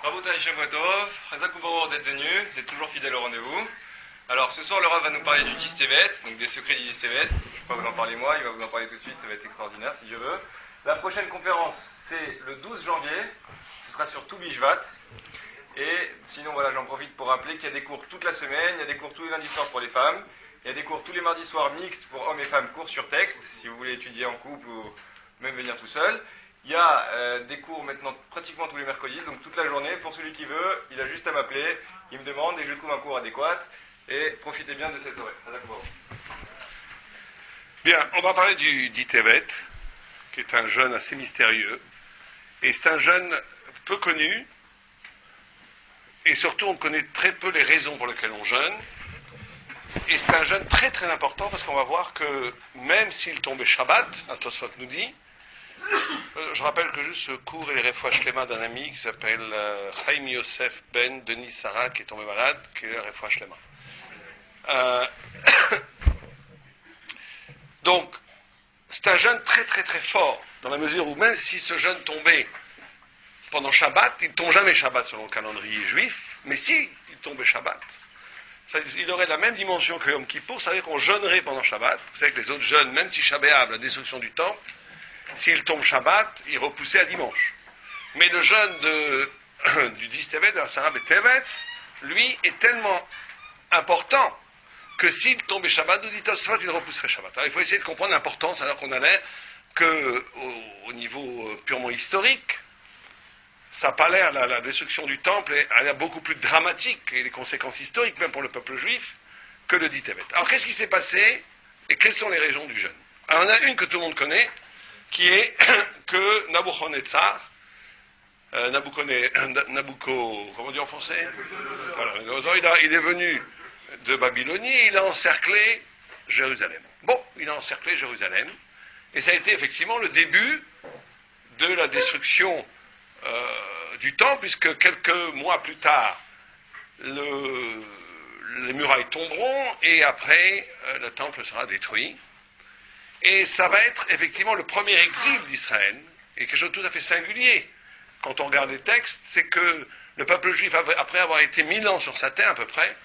Rabotai Shavuotov, Chazak Uboror d'être venu, d'être toujours fidèle au rendez-vous. Alors ce soir le Rav va nous parler du Distevet, donc des secrets du Distevet. Je ne vais pas vous en parler moi, il va vous en parler tout de suite, ça va être extraordinaire si Dieu veut. La prochaine conférence c'est le 12 janvier, ce sera sur tout Bishvat. Et sinon voilà, j'en profite pour rappeler qu'il y a des cours toute la semaine, il y a des cours tous les lundis soirs pour les femmes, il y a des cours tous les mardis soirs mixtes pour hommes et femmes, cours sur texte, si vous voulez étudier en couple ou même venir tout seul. Il y a des cours maintenant pratiquement tous les mercredis, donc toute la journée. Pour celui qui veut, il a juste à m'appeler, il me demande et je trouve un cours adéquat. Et profitez bien de cette soirée. Bien, on va parler du Distevet, qui est un jeûne assez mystérieux. Et c'est un jeûne peu connu, et surtout on connaît très peu les raisons pour lesquelles on jeûne. Et c'est un jeûne très très important parce qu'on va voir que même s'il tombait Shabbat, Tosfot nous dit, je rappelle que juste ce cours est les refouach lema d'un ami qui s'appelle Chaim Yosef Ben Denis Sarah, qui est tombé malade, qui est le refouach lema. Donc, c'est un jeûne très très très fort, dans la mesure où même si ce jeûne tombait pendant Shabbat, il ne tombe jamais Shabbat selon le calendrier juif, mais si il tombait Shabbat, il aurait la même dimension que Yom Kippour, ça veut dire qu'on jeûnerait pendant Shabbat. Vous savez que les autres jeûnes, même si Shabbat, la destruction du temple, s'il tombe Shabbat, il repoussait à dimanche. Mais le jeûne du Distevet, de la Sarah Tevet, lui, est tellement important que s'il tombait Shabbat, nous dit Tosfot, il repousserait Shabbat. Alors il faut essayer de comprendre l'importance, alors qu'on a l'air que, au niveau purement historique, ça n'a pas l'air, la destruction du temple a l'air beaucoup plus dramatique, et les conséquences historiques, même pour le peuple juif, que le Distevet. Alors qu'est-ce qui s'est passé, et quelles sont les raisons du jeûne? Alors on a une que tout le monde connaît, qui est que Nabuchodonosor, comment on dit en français? Voilà, il est venu de Babylonie, il a encerclé Jérusalem. Bon, il a encerclé Jérusalem, et ça a été effectivement le début de la destruction du temple, puisque quelques mois plus tard, les murailles tomberont, et après, le temple sera détruit. Et ça va être effectivement le premier exil d'Israël, et quelque chose de tout à fait singulier. Quand on regarde les textes, c'est que le peuple juif, après avoir été 1000 ans sur sa terre à peu près,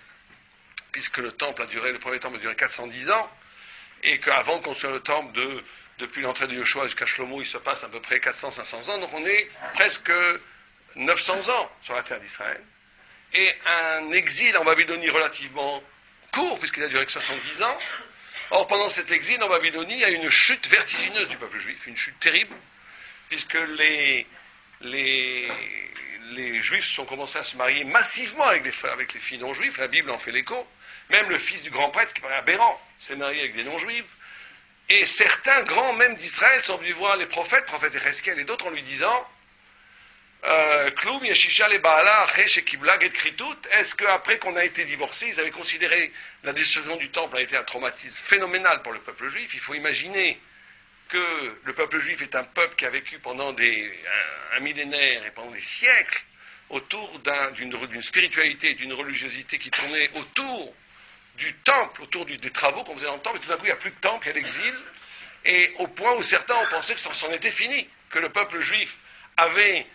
puisque le premier temple a duré 410 ans, et qu'avant de construire le temple, depuis l'entrée de Yoshua jusqu'à Shlomo, il se passe à peu près 400-500 ans, donc on est presque 900 ans sur la terre d'Israël, et un exil en Babylonie relativement court, puisqu'il a duré que 70 ans. Or, pendant cet exil en Babylonie, il y a une chute vertigineuse du peuple juif, une chute terrible, puisque les juifs ont commencé à se marier massivement avec les filles non-juives, la Bible en fait l'écho, même le fils du grand prêtre, qui paraît aberrant, s'est marié avec des non-juifs, et certains grands même d'Israël sont venus voir les prophètes Ezechiel et d'autres, en lui disant Kloum Yeshisha le Baala Achesh et Kibla Get Kritut, est-ce qu'après qu'on a été divorcés, ils avaient considéré la destruction du temple a été un traumatisme phénoménal pour le peuple juif? Il faut imaginer que le peuple juif est un peuple qui a vécu pendant un millénaire et pendant des siècles autour d'une spiritualité et d'une religiosité qui tournait autour du temple, autour des travaux qu'on faisait dans le temple, et tout d'un coup il n'y a plus de temple, il y a l'exil, et au point où certains ont pensé que ça en était fini, que le peuple juif avait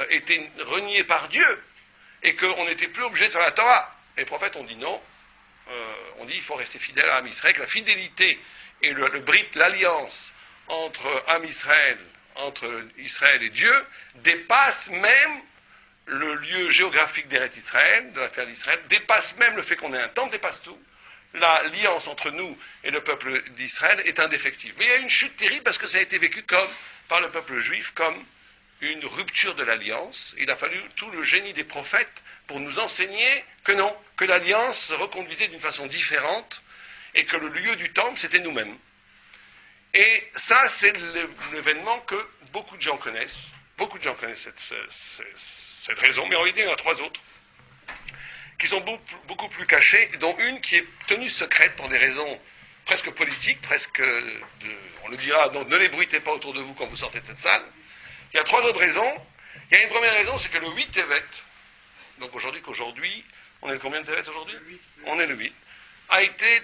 été renié par Dieu, et qu'on n'était plus obligé de faire la Torah. Et les prophètes ont dit non, on dit il faut rester fidèle à Am Israël, que la fidélité et le brit, l'alliance entre Am Israël, entre Israël et Dieu, dépasse même le lieu géographique d'Eretz Israël, de la terre d'Israël, dépasse même le fait qu'on ait un temple, dépasse tout. L'alliance entre nous et le peuple d'Israël est indéfectible. Mais il y a une chute terrible parce que ça a été vécu par le peuple juif comme une rupture de l'alliance. Il a fallu tout le génie des prophètes pour nous enseigner que non, que l'alliance se reconduisait d'une façon différente et que le lieu du temple, c'était nous-mêmes. Et ça, c'est l'événement que beaucoup de gens connaissent. Beaucoup de gens connaissent cette raison, mais en réalité, il y en a 3 autres qui sont beaucoup plus cachées, dont une qui est tenue secrète pour des raisons presque politiques, on le dira, donc ne les bruitez pas autour de vous quand vous sortez de cette salle. Il y a 3 autres raisons. Il y a une première raison, c'est que le 8 Tevet, donc qu'aujourd'hui, on est le combien de Tevet aujourd'hui? Le 8. On est le 8, a été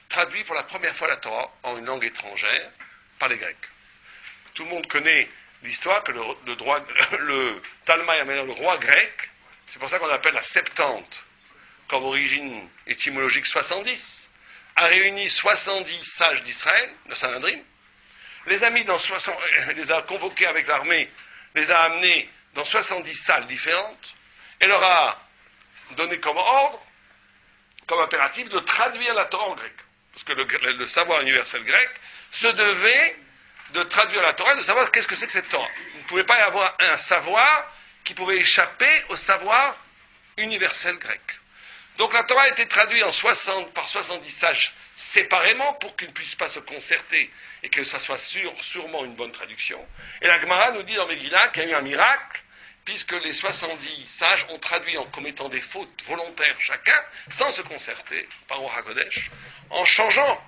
traduit pour la première fois la Torah en une langue étrangère par les Grecs. Tout le monde connaît l'histoire que le Talmud amène le roi grec, c'est pour ça qu'on appelle la Septante, comme origine étymologique 70, a réuni 70 sages d'Israël, le Sanhedrin, les les a convoqués avec l'armée, les a amenés dans 70 salles différentes, et leur a donné comme ordre, comme impératif, de traduire la Torah en grec. Parce que le savoir universel grec se devait de traduire la Torah et de savoir qu'est-ce que c'est que cette Torah. Il ne pouvait pas y avoir un savoir qui pouvait échapper au savoir universel grec. Donc la Torah a été traduite par 70 sages séparément pour qu'ils ne puissent pas se concerter et que ça soit sûrement une bonne traduction. Et la Gemara nous dit dans Megillah qu'il y a eu un miracle, puisque les 70 sages ont traduit en commettant des fautes volontaires chacun, sans se concerter, par Ruach HaKodesh, en changeant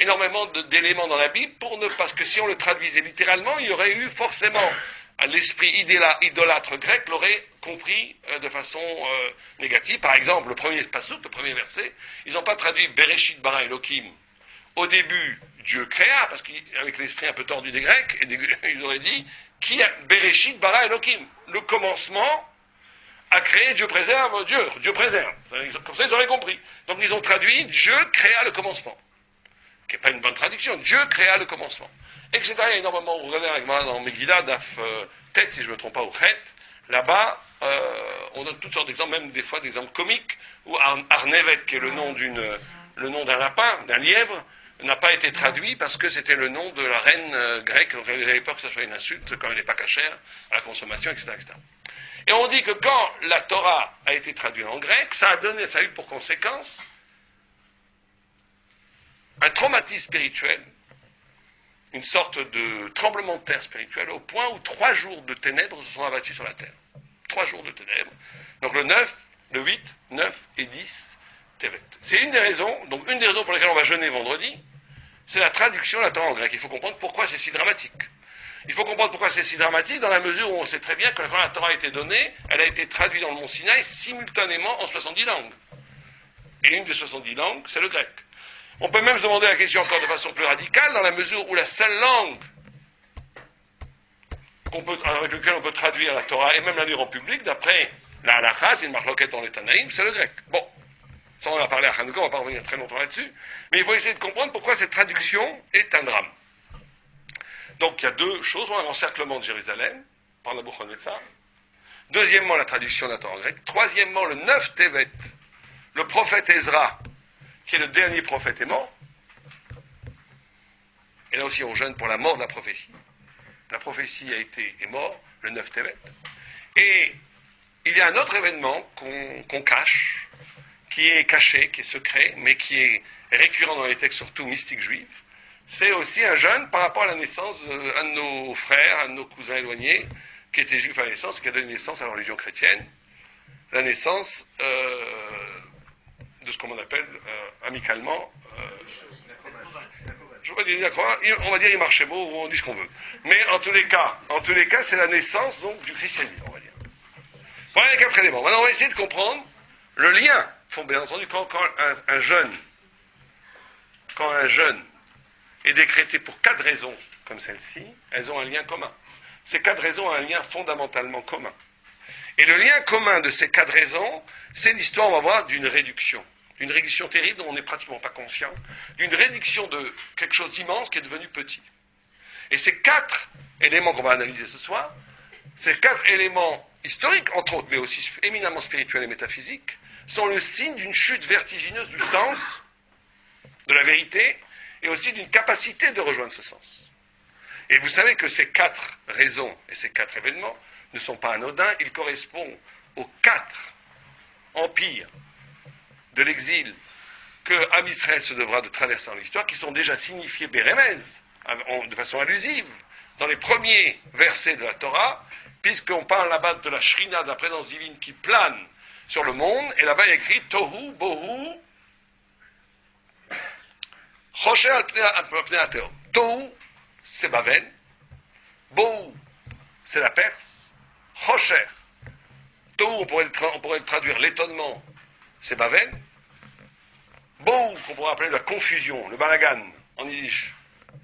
énormément d'éléments dans la Bible, parce que si on le traduisait littéralement, il y aurait eu forcément l'esprit idolâtre grec l'aurait compris de façon négative. Par exemple, le premier passouk, le premier verset, ils n'ont pas traduit Bereshit bara Elohim. Au début, Dieu créa, parce qu'avec l'esprit un peu tordu des Grecs, ils auraient dit qui a Bereshit bara Elohim. Le commencement a créé, Dieu préserve, Dieu préserve. Comme ça, ils auraient compris. Donc, ils ont traduit Dieu créa le commencement. Qui n'est pas une bonne traduction. Dieu créa le commencement. Etc. Il y a énormément, vous regardez avec moi dans Megillah, Daf Tête, si je ne me trompe pas, ou Chet, là-bas, on donne toutes sortes d'exemples, même des fois des exemples comiques, où Arnevet, qui est le nom d'un lapin, d'un lièvre, n'a pas été traduit parce que c'était le nom de la reine grecque. Donc, ils avaient peur que ça soit une insulte, quand elle n'est pas cachère, à la consommation, etc., etc. Et on dit que quand la Torah a été traduite en grec, ça a eu pour conséquence un traumatisme spirituel, une sorte de tremblement de terre spirituel, au point où 3 jours de ténèbres se sont abattus sur la terre. 3 jours de ténèbres. Donc le 9, le 8, 9 et 10, Tevet. C'est une des raisons pour lesquelles on va jeûner vendredi, c'est la traduction de la Torah en grec. Il faut comprendre pourquoi c'est si dramatique. Il faut comprendre pourquoi c'est si dramatique dans la mesure où on sait très bien que quand la Torah a été donnée, elle a été traduite dans le mont Sinaï simultanément en 70 langues. Et une des 70 langues, c'est le grec. On peut même se demander la question encore de façon plus radicale, dans la mesure où la seule langue avec laquelle on peut traduire la Torah et même la lire en public, d'après la halakha, c'est une marloquette dans les Tanaïm, c'est le grec. Bon, ça on va parler à Hanouka, on ne va pas revenir très longtemps là-dessus, mais il faut essayer de comprendre pourquoi cette traduction est un drame. Donc il y a 2 choses, l'encerclement de Jérusalem, par Nabuchodonosor. Deuxièmement, la traduction de la Torah en grec. Troisièmement, le 9 Tevet, le prophète Ezra, qui est le dernier prophète, est mort. Et là aussi, on jeûne pour la mort de la prophétie. La prophétie est morte, le 9 Tevet. Et il y a un autre événement qu'on cache, qui est caché, qui est secret, mais qui est récurrent dans les textes, surtout mystiques juifs. C'est aussi un jeûne par rapport à la naissance d'un de nos frères, un de nos cousins éloignés, qui était juif à la naissance, qui a donné naissance à la religion chrétienne. La naissance de ce qu'on appelle amicalement, je ne vais pas dire on va dire Imarchemo, ou on dit ce qu'on veut. Mais en tous les cas, c'est la naissance donc du christianisme, on va dire. Voilà les 4 éléments. Maintenant, on va essayer de comprendre le lien. Bien entendu, quand un jeûne est décrété pour 4 raisons comme celle-ci, elles ont un lien commun. Ces 4 raisons ont un lien fondamentalement commun. Et le lien commun de ces 4 raisons, c'est l'histoire, on va voir, d'une réduction terrible dont on n'est pratiquement pas conscient, d'une réduction de quelque chose d'immense qui est devenu petit. Et ces 4 éléments qu'on va analyser ce soir, ces 4 éléments historiques, entre autres, mais aussi éminemment spirituels et métaphysiques, sont le signe d'une chute vertigineuse du sens, de la vérité, et aussi d'une capacité de rejoindre ce sens. Et vous savez que ces 4 raisons et ces 4 événements ne sont pas anodins, ils correspondent aux 4 empires de l'exil que Am Israël se devra de traverser dans l'histoire, qui sont déjà signifiés Bérémez, de façon allusive, dans les premiers versets de la Torah, puisqu'on parle là-bas de la Shrina, de la présence divine qui plane sur le monde, et là-bas il y a écrit Tohu, Bohu, Chosher al-Pnei Ateo. Tohu, c'est Babel, Bohu, c'est la Perse, Chosher, Tohu, on pourrait le traduire l'étonnement, c'est Babel, Bohu, qu'on pourrait appeler la confusion, le balagan en yiddish,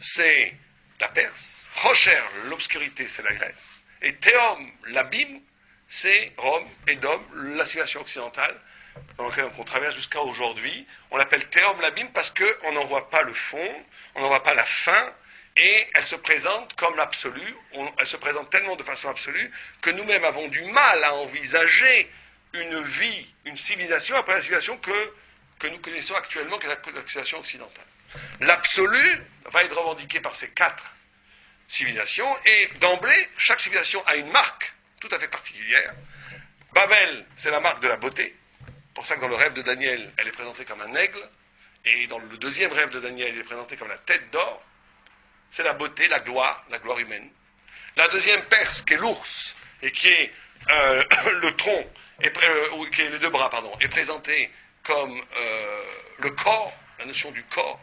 c'est la Perse, Rocher, l'obscurité, c'est la Grèce, et Théom, l'abîme, c'est Rome, Édom, la civilisation occidentale, dans laquelle on traverse jusqu'à aujourd'hui. On l'appelle Théom, l'abîme, parce qu'on n'en voit pas le fond, on n'en voit pas la fin, et elle se présente comme l'absolu, elle se présente tellement de façon absolue, que nous-mêmes avons du mal à envisager une vie, une civilisation, après la civilisation que nous connaissons actuellement, qui est la civilisation occidentale. L'absolu va être revendiqué par ces 4 civilisations, et d'emblée, chaque civilisation a une marque tout à fait particulière. Babel, c'est la marque de la beauté. C'est pour ça que dans le rêve de Daniel, elle est présentée comme un aigle, et dans le deuxième rêve de Daniel, elle est présentée comme la tête d'or. C'est la beauté, la gloire humaine. La deuxième Perse, qui est l'ours, et qui est le tronc, qui est les 2 bras, est présentée comme le corps, la notion du corps.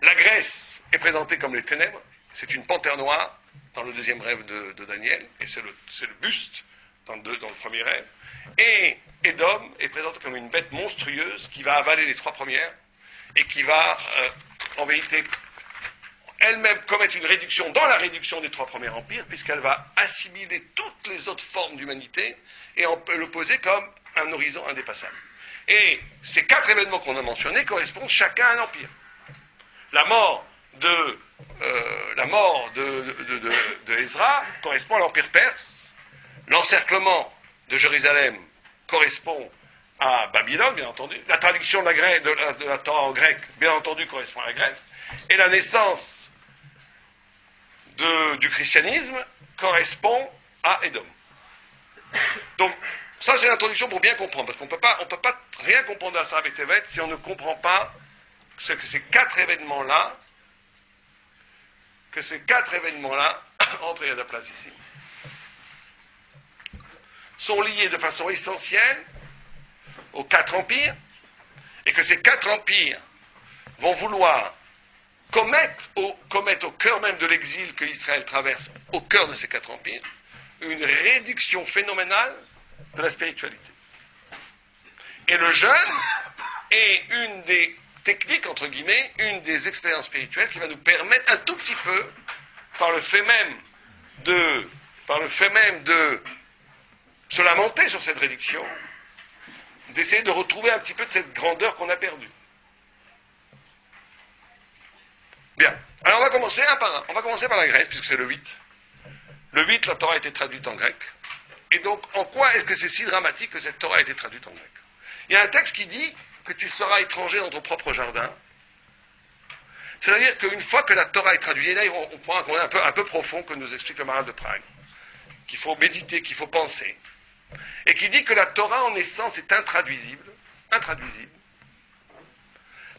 La Grèce est présentée comme les ténèbres, c'est une panthère noire dans le deuxième rêve de Daniel, et c'est le buste dans le premier rêve. Et Édom est présenté comme une bête monstrueuse qui va avaler les 3 premières, et qui va, en vérité, elle-même commettre une réduction dans la réduction des 3 premiers empires, puisqu'elle va assimiler toutes les autres formes d'humanité, et on peut le poser comme un horizon indépassable. Et ces 4 événements qu'on a mentionnés correspondent chacun à un empire. La mort de Ezra correspond à l'empire perse. L'encerclement de Jérusalem correspond à Babylone, bien entendu. La traduction de la Torah en grec, bien entendu, correspond à la Grèce. Et la naissance du christianisme correspond à Édom. Donc, ça c'est l'introduction pour bien comprendre, parce qu'on ne peut pas rien comprendre à ça avec Tevet si on ne comprend pas que ces 4 événements-là, entre à la place ici, sont liés de façon essentielle aux 4 empires, et que ces 4 empires vont vouloir commettre au cœur même de l'exil que Israël traverse, au cœur de ces 4 empires, une réduction phénoménale de la spiritualité. Et le jeûne est une des techniques, entre guillemets, une des expériences spirituelles qui va nous permettre un tout petit peu, par le fait même de se lamenter sur cette réduction, d'essayer de retrouver un petit peu de cette grandeur qu'on a perdue. Bien. Alors on va commencer un par un. On va commencer par la Grèce, puisque c'est le 8. Le 8, la Torah a été traduite en grec. Et donc, en quoi est-ce que c'est si dramatique que cette Torah a été traduite en grec? Il y a un texte qui dit que tu seras étranger dans ton propre jardin. C'est-à-dire qu'une fois que la Torah est traduite, et là on prend un contexte un peu profond que nous explique le Maharal de Prague, qu'il faut méditer, qu'il faut penser, et qui dit que la Torah en essence est intraduisible,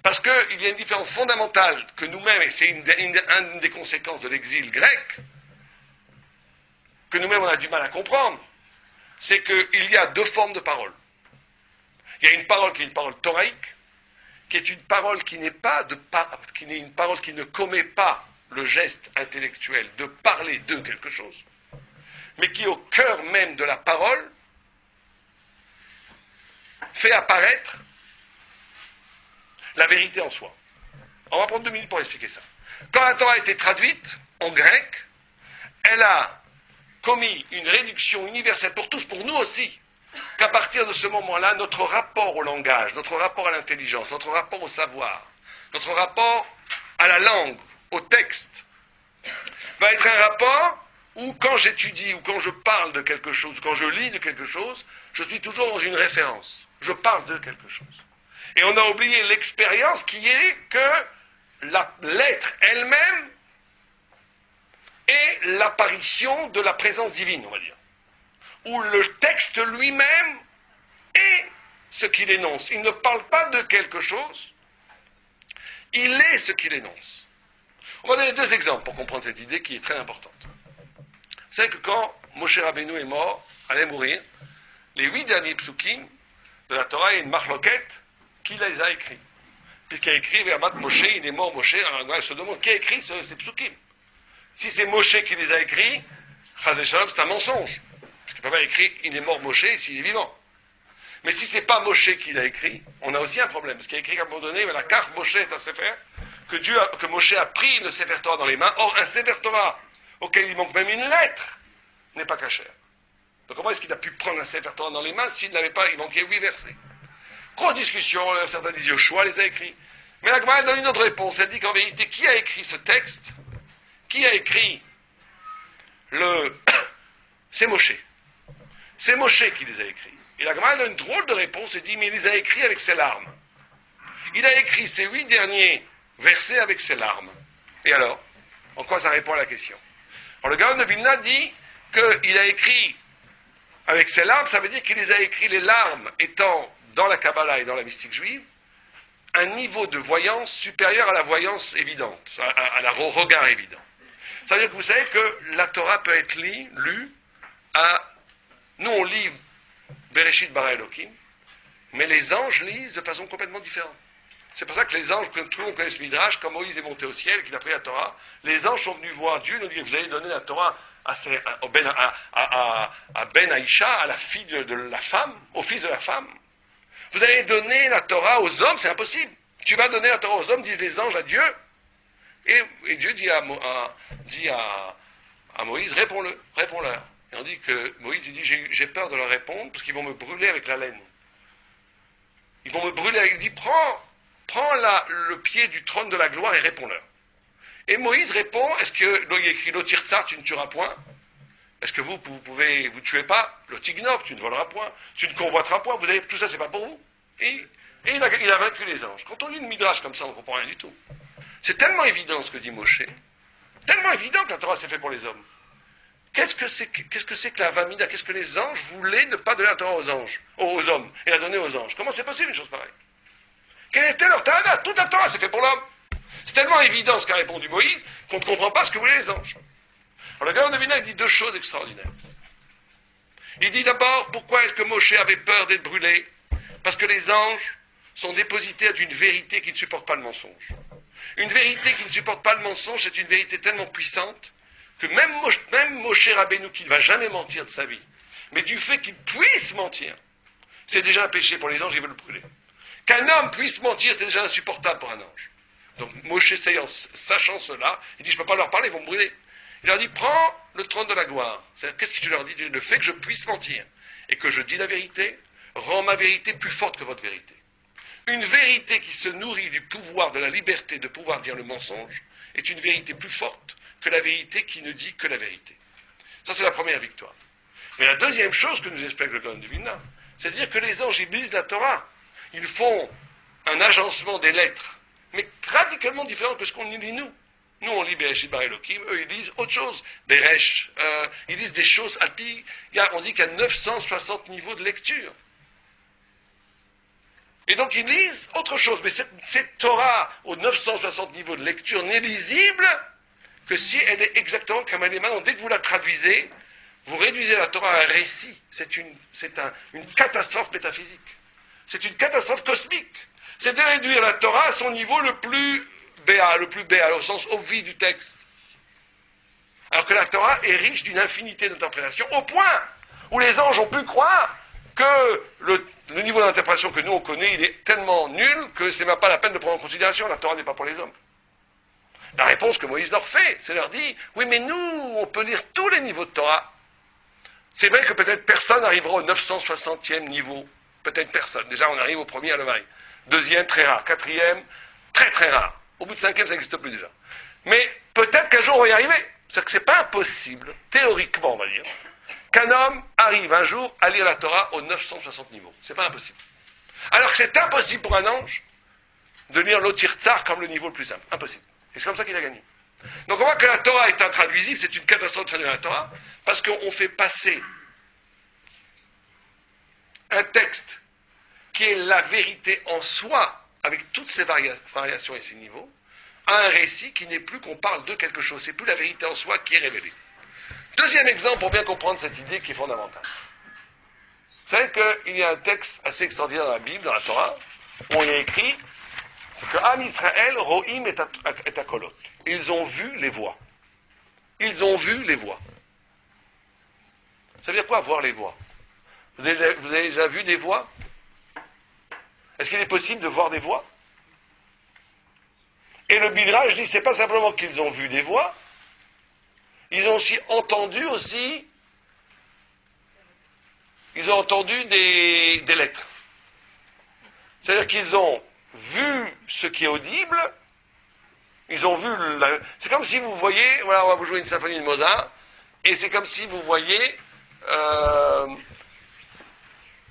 parce qu'il y a une différence fondamentale que nous-mêmes, et c'est une des conséquences de l'exil grec, que nous-mêmes on a du mal à comprendre, c'est qu'il y a 2 formes de parole. Il y a une parole qui est une parole thoraïque, qui est une parole qui n'est une parole qui ne commet pas le geste intellectuel de parler de quelque chose, mais qui au cœur même de la parole fait apparaître la vérité en soi. On va prendre 2 minutes pour expliquer ça. Quand la Torah a été traduite en grec, elle a commis une réduction universelle pour tous, pour nous aussi, qu'à partir de ce moment-là, notre rapport au langage, notre rapport à l'intelligence, notre rapport au savoir, notre rapport à la langue, au texte, va être un rapport où quand j'étudie, ou quand je parle de quelque chose, quand je lis de quelque chose, je suis toujours dans une référence. Je parle de quelque chose. Et on a oublié l'expérience qui est que la lettre elle-même est l'apparition de la présence divine, on va dire. Où le texte lui-même est ce qu'il énonce. Il ne parle pas de quelque chose, il est ce qu'il énonce. On va donner 2 exemples pour comprendre cette idée qui est très importante. Vous savez que quand Moshe Rabbeinu est mort, allait mourir, les 8 derniers psukim de la Torah, il y a une marloquette qui les a écrits. Puisqu'il a écrit Vermat Moshe, il est mort Moshe, alors on se demande qui a écrit ces psukim. Si c'est Moshe qui les a écrits, Chazé Shalom, c'est un mensonge. Parce qu'il ne peut pas écrire il est mort Moshe s'il est vivant. Mais si ce n'est pas Moshe qui l'a écrit, on a aussi un problème. Parce qu'il a écrit qu'à un moment donné, la carte Moshe est à Sefer, que Moshe a pris le Sefer Torah dans les mains. Or, un Sefer Torah auquel il manque même une lettre n'est pas cachère. Donc comment est-ce qu'il a pu prendre un Sefer Torah dans les mains s'il n'avait pas, il manquait 8 versets? Grosse discussion, certains disent Yoshua les a écrits. Mais la Gemara donne une autre réponse. Elle dit qu'en vérité, qui a écrit ce texte? Qui a écrit c'est Moshe. C'est Moshe qui les a écrits. Et la Gemara donne une drôle de réponse et dit, mais il les a écrits avec ses larmes. Il a écrit ces 8 derniers versets avec ses larmes. Et alors, en quoi ça répond à la question? Alors le Gaon de Vilna dit qu'il a écrit avec ses larmes, ça veut dire qu'il les a écrits, les larmes étant dans la Kabbalah et dans la mystique juive, un niveau de voyance supérieur à la voyance évidente, au regard évident. Ça veut dire que vous savez que la Torah peut être lue à... Nous on lit Bereshit bara Elohim, mais les anges lisent de façon complètement différente. C'est pour ça que les anges, que tout le monde connaît ce Midrash, quand Moïse est monté au ciel, qu'il a pris la Torah, les anges sont venus voir Dieu, ils ont dit, vous allez donner la Torah à Ben Aïcha, à la fille de la femme, au fils de la femme. Vous allez donner la Torah aux hommes, c'est impossible. Tu vas donner la Torah aux hommes, disent les anges à Dieu. Et Dieu dit à Moïse, réponds-leur. Et on dit que Moïse il dit, j'ai peur de leur répondre, parce qu'ils vont me brûler avec la laine. Ils vont me brûler, il dit, prends le pied du trône de la gloire et réponds-leur. Et Moïse répond, est-ce que, il y a écrit, l'otirtsa, tu ne tueras point? Est-ce que vous tuez pas? L'otignov, tu ne voleras point. Tu ne convoiteras point. Tout ça, c'est pas pour vous. Et il a vaincu les anges. Quand on lit une midrash comme ça, on ne comprend rien du tout. C'est tellement évident ce que dit Moshe. Tellement évident que la Torah s'est fait pour les hommes. Qu'est-ce que c'est que la Vamida? Qu'est-ce que les anges voulaient ne pas donner la Torah aux hommes, et la donner aux anges? Comment c'est possible une chose pareille? Quelle était leur Torah? Toute la Torah s'est fait pour l'homme. C'est tellement évident ce qu'a répondu Moïse qu'on ne comprend pas ce que voulaient les anges. Alors le Gaon de Vilna, il dit 2 choses extraordinaires. Il dit d'abord, pourquoi est-ce que Moshe avait peur d'être brûlé? Parce que les anges sont dépositaires d'une vérité qui ne supporte pas le mensonge. Une vérité qui ne supporte pas le mensonge, c'est une vérité tellement puissante que même Moshe Rabbeinu, qui ne va jamais mentir de sa vie, mais du fait qu'il puisse mentir, c'est déjà un péché pour les anges, ils veulent le brûler. Qu'un homme puisse mentir, c'est déjà insupportable pour un ange. Donc Moshe, sachant cela, il dit, je ne peux pas leur parler, ils vont me brûler. Il leur dit, prends le trône de la gloire. Qu'est-ce que tu leur dis? Le fait que je puisse mentir et que je dis la vérité rend ma vérité plus forte que votre vérité. Une vérité qui se nourrit du pouvoir, de la liberté de pouvoir dire le mensonge, est une vérité plus forte que la vérité qui ne dit que la vérité. Ça, c'est la première victoire. Mais la deuxième chose que nous explique le Gaon de Vilna, c'est de dire que les anges, ils lisent la Torah. Ils font un agencement des lettres, mais radicalement différent que ce qu'on lit nous. Nous, on lit Bereshit bara Elohim, eux, ils lisent autre chose. Beresh, ils lisent des choses, on dit qu'il y a 960 niveaux de lecture. Et donc, ils lisent autre chose. Mais cette Torah, aux 960 niveaux de lecture, n'est lisible que si elle est exactement comme elle est maintenant. Dès que vous la traduisez, vous réduisez la Torah à un récit. C'est une catastrophe métaphysique. C'est une catastrophe cosmique. C'est de réduire la Torah à son niveau le plus béat, au sens obvi du texte. Alors que la Torah est riche d'une infinité d'interprétations, au point où les anges ont pu croire que le niveau d'interprétation que nous on connaît, il est tellement nul que c'est même pas la peine de prendre en considération, la Torah n'est pas pour les hommes. La réponse que Moïse leur fait, c'est leur dire, oui mais nous, on peut lire tous les niveaux de Torah. C'est vrai que peut-être personne n'arrivera au 960e niveau. Peut-être personne. Déjà, on arrive au premier à l'oreille. Deuxième, très rare. Quatrième, très très rare. Au bout de 5e, ça n'existe plus déjà. Mais peut-être qu'un jour, on va y arriver. C'est-à-dire que c'est pas impossible, théoriquement, on va dire, qu'un homme arrive un jour à lire la Torah aux 960 niveaux. C'est pas impossible. Alors que c'est impossible pour un ange de lire l'Otir-Tsar comme le niveau le plus simple. Impossible. Et c'est comme ça qu'il a gagné. Donc on voit que la Torah est intraduisible, c'est une catastrophe de traduire la Torah, parce qu'on fait passer un texte qui est la vérité en soi, avec toutes ses variations et ses niveaux, à un récit qui n'est plus qu'on parle de quelque chose. C'est plus la vérité en soi qui est révélée. Deuxième exemple pour bien comprendre cette idée qui est fondamentale. Vous savez qu'il y a un texte assez extraordinaire dans la Bible, dans la Torah, où on y a écrit que Am Israël ro'im et akolot. Ils ont vu les voix. Ils ont vu les voix. Ça veut dire quoi, voir les voix? Vous avez déjà vu des voix? Est-ce qu'il est possible de voir des voix? Et le Midrash dit, c'est pas simplement qu'ils ont vu des voix, ils ont aussi entendu ils ont entendu des lettres. C'est-à-dire qu'ils ont vu ce qui est audible, ils ont vu, c'est comme si vous voyez, voilà, on va vous jouer une symphonie de Mozart, et c'est comme si vous voyez,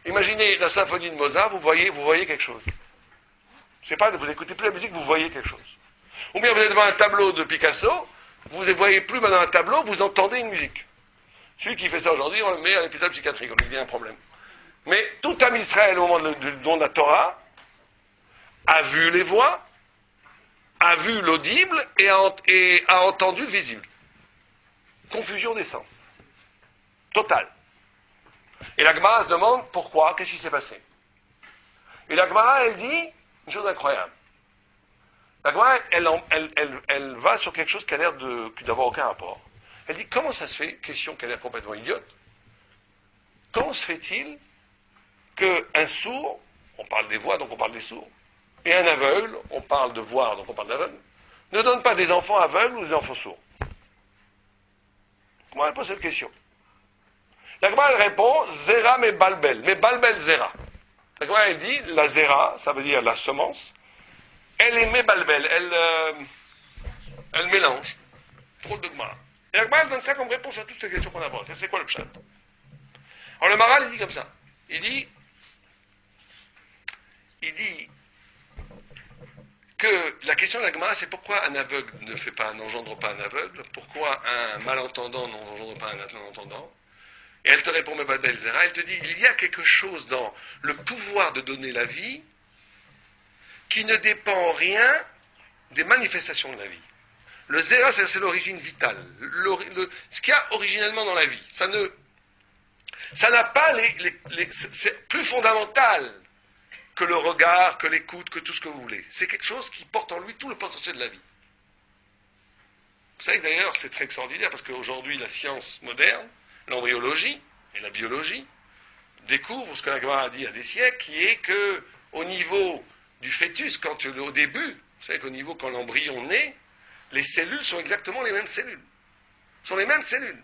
imaginez la symphonie de Mozart, vous voyez quelque chose. C'est pas, vous écoutez plus la musique, vous voyez quelque chose. Ou bien vous êtes devant un tableau de Picasso, vous ne voyez plus maintenant un tableau, vous entendez une musique. Celui qui fait ça aujourd'hui, on le met à l'hôpital psychiatrique, on lui dit un problème. Mais tout Am Israël, au moment du don de la Torah, a vu les voix, a vu l'audible et a entendu le visible. Confusion des sens. Totale. Et la Gemara se demande pourquoi, qu'est-ce qui s'est passé. Et la Gemara, elle dit une chose incroyable. La Gemara, elle va sur quelque chose qui a l'air d'avoir aucun rapport. Elle dit, comment ça se fait, question qui a l'air complètement idiote, comment se fait-il qu'un sourd, on parle des voix, donc on parle des sourds, et un aveugle, on parle de voir, donc on parle d'aveugle, ne donne pas des enfants aveugles ou des enfants sourds? Comment elle pose cette question? La Gemara, elle répond, Zera mais balbel Zera. La Gemara, elle dit, la Zera, ça veut dire la semence, elle est mébalbel, elle mélange. Trop de Gemara. Et la Gemara, elle donne ça comme réponse à toutes les questions qu'on aborde. C'est quoi le pshat? Alors le Maral, il dit comme ça. Il dit que la question de la Gemara, c'est pourquoi un aveugle n'engendre pas un aveugle, pourquoi un malentendant n'engendre pas un malentendant. Et elle te répond, mais Balbel Zera, elle te dit, il y a quelque chose dans le pouvoir de donner la vie qui ne dépend en rien des manifestations de la vie. Le Zera, c'est l'origine vitale, ce qu'il y a originellement dans la vie. Ça n'a pas c'est plus fondamental que le regard, que l'écoute, que tout ce que vous voulez. C'est quelque chose qui porte en lui tout le potentiel de la vie. Vous savez que d'ailleurs, c'est très extraordinaire, parce qu'aujourd'hui, la science moderne, l'embryologie et la biologie, découvrent ce que la Gemara a dit il y a des siècles, qui est que au niveau du fœtus, au début, vous savez qu'au niveau quand l'embryon naît, les cellules sont exactement les mêmes cellules. Ce sont les mêmes cellules.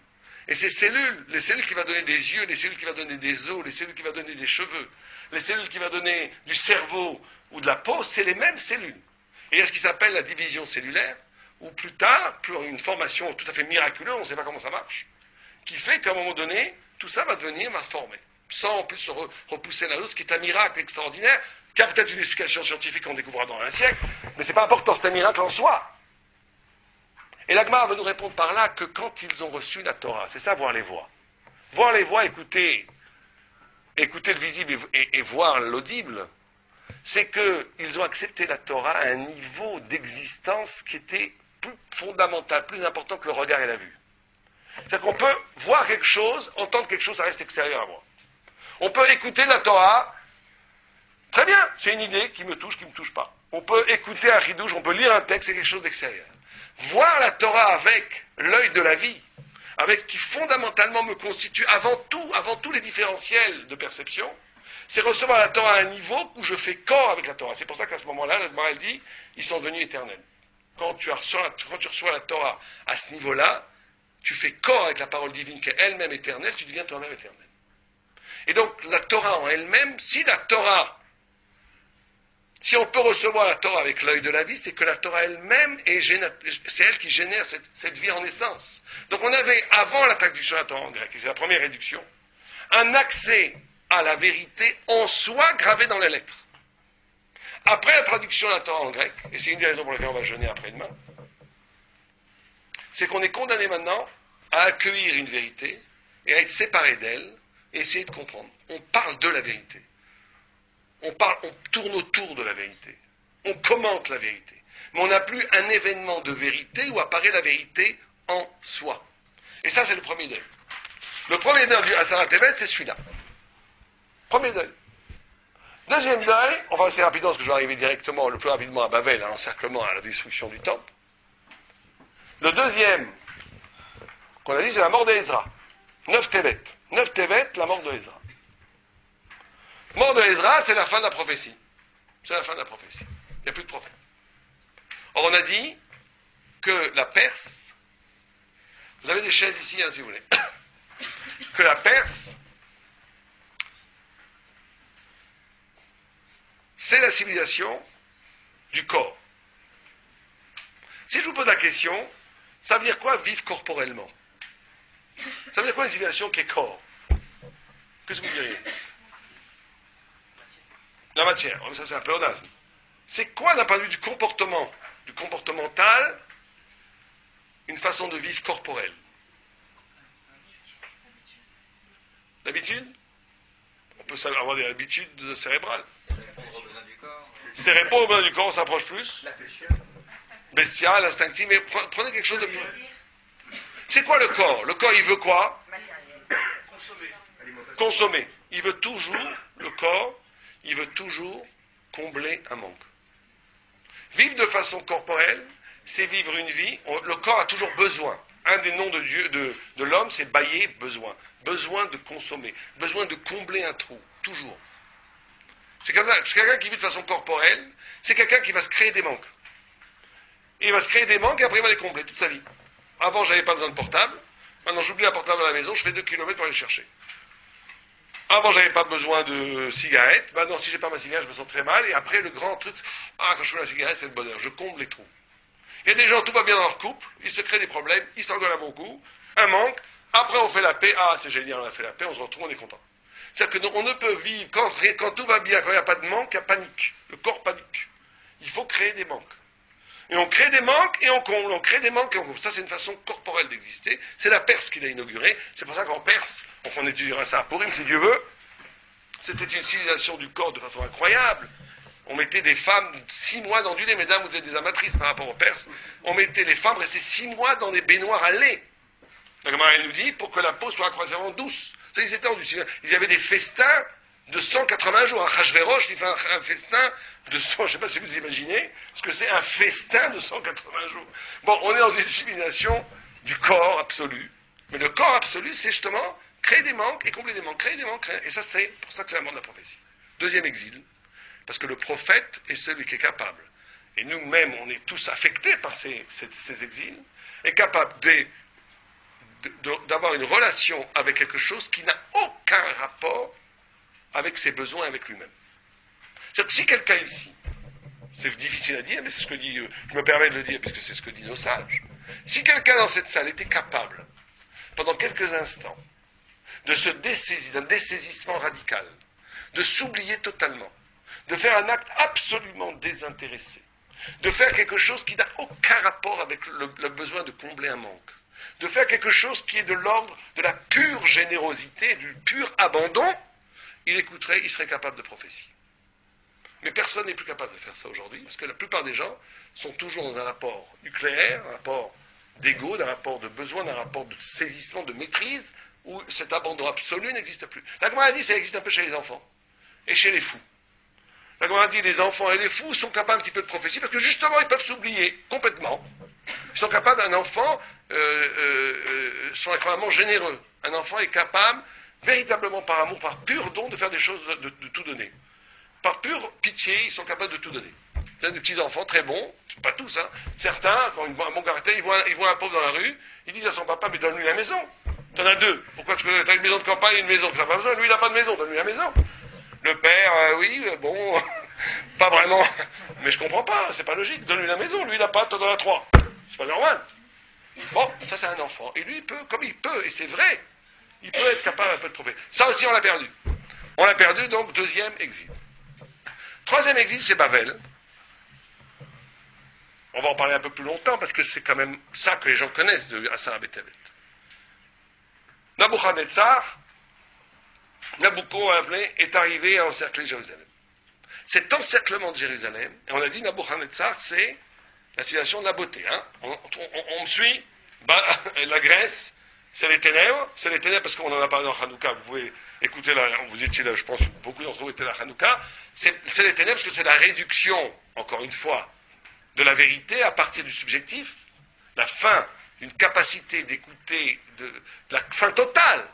Et ces cellules, les cellules qui vont donner des yeux, les cellules qui vont donner des os, les cellules qui vont donner des cheveux, les cellules qui vont donner du cerveau ou de la peau, c'est les mêmes cellules. Et il y a ce qui s'appelle la division cellulaire, ou plus tard, une formation tout à fait miraculeuse, on ne sait pas comment ça marche, qui fait qu'à un moment donné, tout ça va former. Sans en plus se repousser l'un l'autre, ce qui est un miracle extraordinaire, qui a peut-être une explication scientifique qu'on découvrira dans un siècle, mais c'est pas important, c'est un miracle en soi. Et la Gemara va nous répondre par là que quand ils ont reçu la Torah, c'est ça, voir les voix. Voir les voix, écouter le visible et voir l'audible, c'est qu'ils ont accepté la Torah à un niveau d'existence qui était plus fondamental, plus important que le regard et la vue. C'est-à-dire qu'on peut voir quelque chose, entendre quelque chose, ça reste extérieur à moi. On peut écouter la Torah, très bien, c'est une idée qui me touche pas. On peut écouter un chidouche, on peut lire un texte, c'est quelque chose d'extérieur. Voir la Torah avec l'œil de la vie, avec ce qui fondamentalement me constitue avant tous les différentiels de perception, c'est recevoir la Torah à un niveau où je fais corps avec la Torah. C'est pour ça qu'à ce moment-là, la Gemara, elle dit, ils sont devenus éternels. Quand tu reçois la Torah à ce niveau-là, tu fais corps avec la parole divine qui est elle-même éternelle, tu deviens toi-même éternel. Et donc la Torah en elle-même, si on peut recevoir la Torah avec l'œil de la vie, c'est que la Torah elle-même, c'est elle qui génère cette vie en essence. Donc on avait, avant la traduction de la Torah en grec, et c'est la première réduction, un accès à la vérité en soi gravée dans les lettres. Après la traduction de la Torah en grec, et c'est une des raisons pour lesquelles on va jeûner après-demain, c'est qu'on est condamné maintenant à accueillir une vérité et à être séparé d'elle et essayer de comprendre. On parle de la vérité. On tourne autour de la vérité. On commente la vérité. Mais on n'a plus un événement de vérité où apparaît la vérité en soi. Et ça, c'est le premier deuil. Le premier deuil du Asara Tevet, c'est celui-là. Premier deuil. Deuxième deuil, on va assez rapidement parce que je vais arriver directement, le plus rapidement à Babel, à l'encerclement, à la destruction du temple. Le deuxième qu'on a dit, c'est la mort d'Ezra. 9 Tevet. 9 Tevet, la mort de Ezra. Mort de Ezra, c'est la fin de la prophétie. C'est la fin de la prophétie. Il n'y a plus de prophète. Or, on a dit que la Perse, vous avez des chaises ici, hein, si vous voulez, que la Perse, c'est la civilisation du corps. Si je vous pose la question, ça veut dire quoi vivre corporellement? Ça veut dire quoi une civilisation qui est corps? Qu'est-ce que vous diriez? La matière. Oh, ça c'est un pléonasme. C'est quoi d'un point de vue du comportemental, une façon de vivre corporelle? L'habitude? On peut avoir des habitudes cérébrales. C'est répondre aux besoins du corps, on s'approche plus. Bestial, instinctif, mais prenez quelque chose de plus. C'est quoi le corps? Le corps, il veut quoi? Consommer. Il veut toujours, le corps, il veut toujours combler un manque. Vivre de façon corporelle, c'est vivre une vie. Le corps a toujours besoin. Un des noms de Dieu, de l'homme, c'est bailler, besoin. Besoin de consommer. Besoin de combler un trou. Toujours. C'est comme ça. C'est quelqu'un qui vit de façon corporelle, c'est quelqu'un qui va se créer des manques. Et il va se créer des manques et après il va les combler toute sa vie. Avant, je n'avais pas besoin de portable. Maintenant, j'oublie la portable à la maison, je fais 2 kilomètres pour aller le chercher. Avant, je n'avais pas besoin de cigarette. Maintenant, si je n'ai pas ma cigarette, je me sens très mal. Et après, le grand truc, quand je fais la cigarette, c'est le bonheur. Je comble les trous. Il y a des gens, tout va bien dans leur couple, ils se créent des problèmes, ils s'engueulent à bon coup, un manque. Après, on fait la paix. Ah, c'est génial, on a fait la paix, on se retrouve, on est content. C'est-à-dire qu'on ne peut vivre, quand tout va bien, quand il n'y a pas de manque, il y a panique. Le corps panique. Il faut créer des manques. Et on crée des manques et on comble, on crée des manques et on comble. Ça, c'est une façon corporelle d'exister. C'est la Perse qui l'a inauguré. C'est pour ça qu'en Perse, on étudiera ça à Purim, si Dieu veut, c'était une civilisation du corps de façon incroyable. On mettait des femmes 6 mois dans du lait. Mesdames, vous êtes des amatrices par rapport aux Perses. On mettait les femmes rester 6 mois dans des baignoires à lait. Donc, elle nous dit, pour que la peau soit incroyablement douce. Ça, ils étaient il y avait des festins de 180 jours. Un Hachvérosh, il fait un festin de 100, je ne sais pas si vous imaginez, ce que c'est un festin de 180 jours. Bon, on est dans une civilisation du corps absolu. Mais le corps absolu, c'est justement créer des manques et combler des manques, créer des manques, et ça, c'est pour ça que c'est la mort de la prophétie. Deuxième exil, parce que le prophète est celui qui est capable, et nous-mêmes, on est tous affectés par ces exils, est capable d'avoir une relation avec quelque chose qui n'a aucun rapport avec ses besoins, avec lui-même. C'est-à-dire que si quelqu'un ici, c'est difficile à dire, mais c'est ce que dit, je me permets de le dire, puisque c'est ce que disent nos sages, si quelqu'un dans cette salle était capable, pendant quelques instants, de se dessaisir, d'un dessaisissement radical, de s'oublier totalement, de faire un acte absolument désintéressé, de faire quelque chose qui n'a aucun rapport avec le besoin de combler un manque, de faire quelque chose qui est de l'ordre de la pure générosité, du pur abandon, il écouterait, il serait capable de prophétie. Mais personne n'est plus capable de faire ça aujourd'hui, parce que la plupart des gens sont toujours dans un rapport nucléaire, un rapport d'ego, d'un rapport de besoin, d'un rapport de saisissement, de maîtrise, où cet abandon absolu n'existe plus. La Gemara a dit que ça existe un peu chez les enfants et chez les fous. La Gemara a dit que les enfants et les fous sont capables un petit peu de prophétie, parce que justement, ils peuvent s'oublier complètement. Ils sont capables, un enfant, sont extrêmement généreux. Un enfant est capable, véritablement par amour, par pur don, de faire des choses, de tout donner. Par pure pitié, ils sont capables de tout donner. Il y a des petits enfants très bons, pas tous, hein. Certains, quand ils voient un bon caractère, ils voient un pauvre dans la rue, ils disent à son papa, mais donne-lui la maison. T'en as 2. Pourquoi tu as une maison de campagne et une maison que t'as pas besoin? Lui, il n'a pas de maison, donne-lui la maison. Le père, oui, bon, pas vraiment. Mais je comprends pas, c'est pas logique. Donne-lui la maison, lui, il n'a pas, t'en as 3. C'est pas normal. Bon, ça c'est un enfant. Et lui, il peut, comme il peut, et c'est vrai, il peut être capable un peu de prophétie. Ça aussi, on l'a perdu. On l'a perdu, donc, deuxième exil. Troisième exil, c'est Babel. On va en parler un peu plus longtemps, parce que c'est quand même ça que les gens connaissent de Assar Betevet. Nabuchodonosor, Nabucco est arrivé à encercler Jérusalem. Cet encerclement de Jérusalem, et on a dit Nabuchodonosor, c'est la civilisation de la beauté. Hein. On me suit, la Grèce, c'est les ténèbres parce qu'on en a parlé dans Hanouka, vous pouvez écouter, vous étiez là, je pense, beaucoup d'entre vous étaient là à Hanouka, c'est les ténèbres parce que c'est la réduction, encore une fois, de la vérité à partir du subjectif, la fin d'une capacité d'écouter, de la fin totale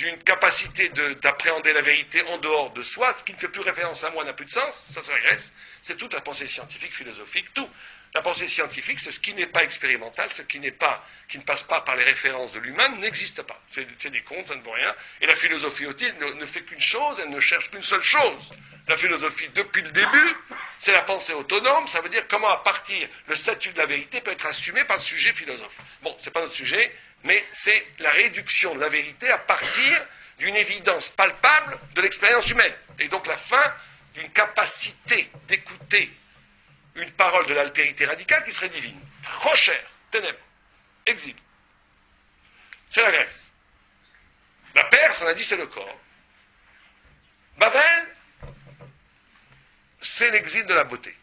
d'une capacité d'appréhender la vérité en dehors de soi, ce qui ne fait plus référence à moi n'a plus de sens, ça c'est la Grèce, c'est toute la pensée scientifique, philosophique, tout. La pensée scientifique, c'est ce qui n'est pas expérimental, ce qui ne passe pas par les références de l'humain, n'existe pas. C'est des contes, ça ne vaut rien. Et la philosophie aussi ne fait qu'une chose, elle ne cherche qu'une seule chose. La philosophie, depuis le début, c'est la pensée autonome, ça veut dire comment à partir, le statut de la vérité peut être assumé par le sujet philosophe. Bon, c'est pas notre sujet, mais c'est la réduction de la vérité à partir d'une évidence palpable de l'expérience humaine. Et donc la fin d'une capacité d'écouter une parole de l'altérité radicale qui serait divine. Rocher, ténèbres, exil. C'est la Grèce. La Perse, on a dit, c'est le corps. Babel, c'est l'exil de la beauté.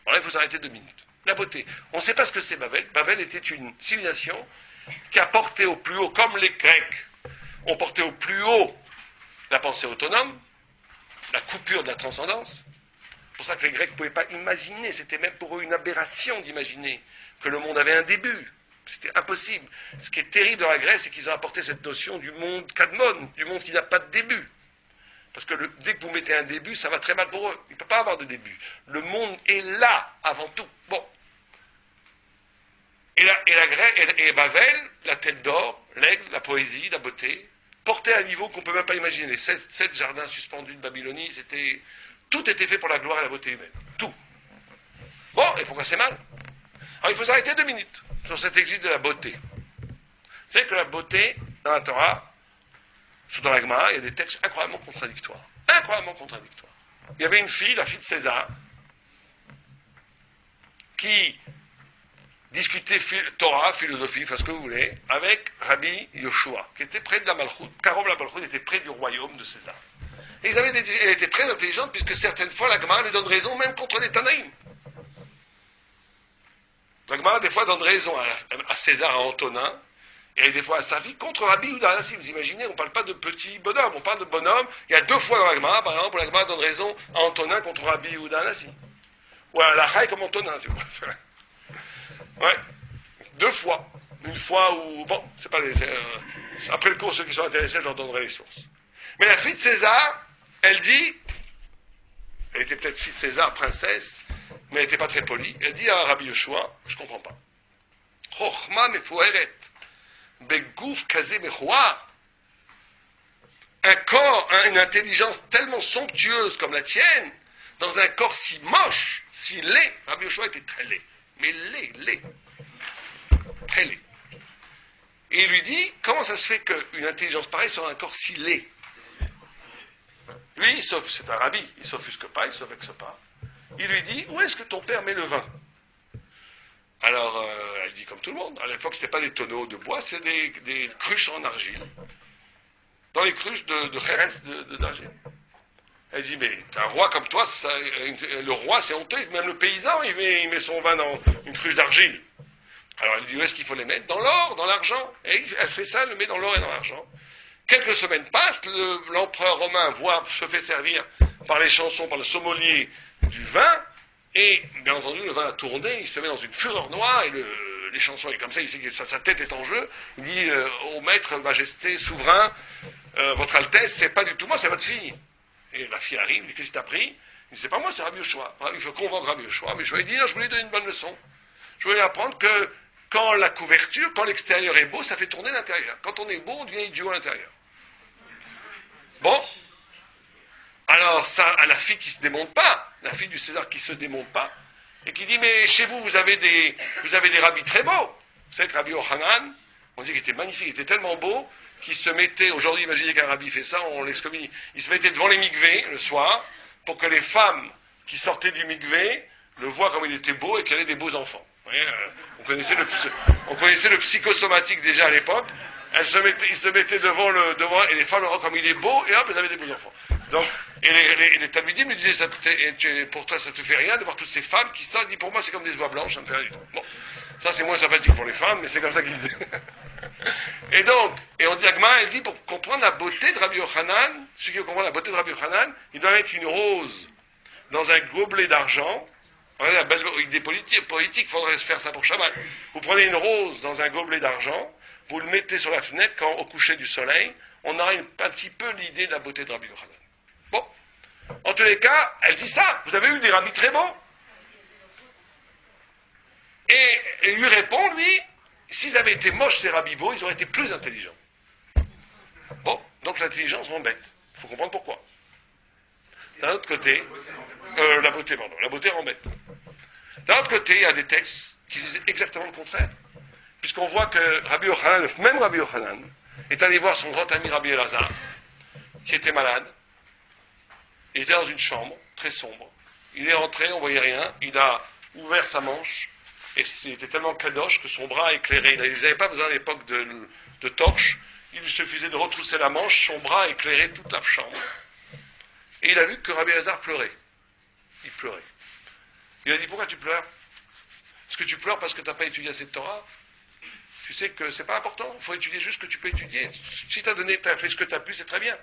Alors là, il faut s'arrêter 2 minutes. La beauté. On ne sait pas ce que c'est Babel. Babel était une civilisation qui a porté au plus haut, comme les Grecs ont porté au plus haut la pensée autonome, la coupure de la transcendance. C'est pour ça que les Grecs ne pouvaient pas imaginer, c'était même pour eux une aberration d'imaginer que le monde avait un début. C'était impossible. Ce qui est terrible dans la Grèce, c'est qu'ils ont apporté cette notion du monde kadmon, du monde qui n'a pas de début. Parce que dès que vous mettez un début, ça va très mal pour eux. Il ne peut pas avoir de début. Le monde est là, avant tout. Bon. Et Babel, la tête d'or, l'aigle, la poésie, la beauté, portée à un niveau qu'on ne peut même pas imaginer. Les 7 jardins suspendus de Babylonie, tout était fait pour la gloire et la beauté humaine. Tout. Bon, et pourquoi c'est mal? Alors il faut s'arrêter 2 minutes sur cet exil de la beauté. Vous savez que la beauté, dans la Torah, dans la Gemara, il y a des textes incroyablement contradictoires. Incroyablement contradictoires. Il y avait une fille, la fille de César, qui discutait Torah, philosophie, enfin ce que vous voulez, avec Rabbi Yoshua, qui était près de la Malchoute. Carom la Malchoute était près du royaume de César. Et elle était très intelligente, puisque certaines fois, la Gemara lui donne raison, même contre les Tanaïm. La Gemara, des fois, donne raison à César, à Antonin, et des fois à sa fille, contre Rabbi Yehuda. Si vous imaginez, on ne parle pas de petit bonhomme, on parle de bonhomme. Il y a 2 fois dans la Gemara, par exemple, la Gemara donne raison à Antonin contre Rabbi Yehuda Anassi. Ou à la Chaï comme Antonin, si vous préférez. Ouais, 2 fois. Une fois où, bon, c'est pas après le cours, ceux qui sont intéressés, je leur donnerai les sources. Mais la fille de César, elle dit, elle était peut-être fille de César, princesse, mais elle n'était pas très polie. Elle dit à Rabbi Yoshua, je ne comprends pas. Chochma mefoueret, begouf kazé mechoua. Un corps, une intelligence tellement somptueuse comme la tienne, dans un corps si moche, si laid. Rabbi Yoshua était très laid. Mais laid. Très laid. Et il lui dit, comment ça se fait qu'une intelligence pareille soit un corps si laid? Lui, c'est un rabbi, il ne s'offusque pas, il ne se vexe pas. Il lui dit, où est-ce que ton père met le vin? Alors, elle dit comme tout le monde. À l'époque, ce n'était pas des tonneaux de bois, c'était des cruches en argile. Dans les cruches de Jerez d'argile. Elle dit, mais un roi comme toi, le roi, c'est honteux. Même le paysan, il met son vin dans une cruche d'argile. Alors, elle dit, où est-ce qu'il faut les mettre? Dans l'or, dans l'argent. Et elle fait ça, elle le met dans l'or et dans l'argent. Quelques semaines passent, l'empereur romain se fait servir par les chansons, par le sommelier du vin, et bien entendu, le vin a tourné, il se met dans une fureur noire, et les chansons, et comme ça, il sait que sa tête est en jeu. Il dit au maître, majesté, souverain, votre Altesse, c'est pas du tout moi, c'est votre fille. Et la fille arrive, il dit, qu'est-ce que t'as pris? Il dit, c'est pas moi, c'est Rabbi Yoshua. Il faut convaincre Rabbi Yoshua. Mais Yoshua, il dit, non, je voulais donner une bonne leçon. Je voulais apprendre que quand la couverture, quand l'extérieur est beau, ça fait tourner l'intérieur. Quand on est beau, on devient idiot à l'intérieur. Bon. Alors, ça, à la fille qui se démonte pas, la fille du César qui se démonte pas, et qui dit, mais chez vous, vous avez des rabbis très beaux. Vous savez que Rabbi Yochanan, on dit qu'il était magnifique, il était tellement beau, qu'il se mettait, aujourd'hui, imaginez qu'un rabbi fait ça, on l'excommunie, il se mettait devant les mikvés, le soir, pour que les femmes qui sortaient du mikvé le voient comme il était beau et qu'elle ait des beaux enfants. Vous voyez, on connaissait le psychosomatique déjà à l'époque. Il se mettait devant, et les femmes le voient comme il est beau, et hop, elles avaient des beaux enfants. Donc, et les Talmudim me disaient, pour toi, ça te fait rien de voir toutes ces femmes qui sortent, dit, pour moi, c'est comme des oies blanches, ça me fait rien du tout. Bon, ça, c'est moins sympathique pour les femmes, mais c'est comme ça qu'ils disent. Et donc, on dit, Agma, elle dit, pour comprendre la beauté de Rabbi Yochanan, ceux qui comprennent la beauté de Rabbi Yochanan, il doit mettre une rose dans un gobelet d'argent. Regardez la belle idée politique, il faudrait se faire ça pour Shabbat. Vous prenez une rose dans un gobelet d'argent, vous le mettez sur la fenêtre quand, au coucher du soleil, on aura un petit peu l'idée de la beauté de Rabbi Yochanan. Bon, en tous les cas, elle dit ça, vous avez eu des rabbis très beaux. Et il lui répond, lui, s'ils avaient été moches, ces rabbis beaux, ils auraient été plus intelligents. Bon, donc l'intelligence rend bête. Il faut comprendre pourquoi. D'un autre côté, la beauté rend bête. D'un autre côté, il y a des textes qui disent exactement le contraire. Puisqu'on voit que Rabbi Yochanan, même Rabbi Yochanan, est allé voir son grand ami Rabbi Elazar, qui était malade. Il était dans une chambre, très sombre. Il est rentré, on ne voyait rien. Il a ouvert sa manche, et c'était tellement kadosh que son bras éclairait. Ils n'avaient pas besoin à l'époque de torches. Il lui suffisait de retrousser la manche, son bras éclairait toute la chambre. Et il a vu que Rabbi Elazar pleurait. Il pleurait. Il a dit, pourquoi tu pleures? Est-ce que tu pleures parce que tu n'as pas étudié assez de Torah? Tu sais que c'est pas important, il faut étudier juste ce que tu peux étudier. Si tu as fait ce que tu as pu, c'est très bien.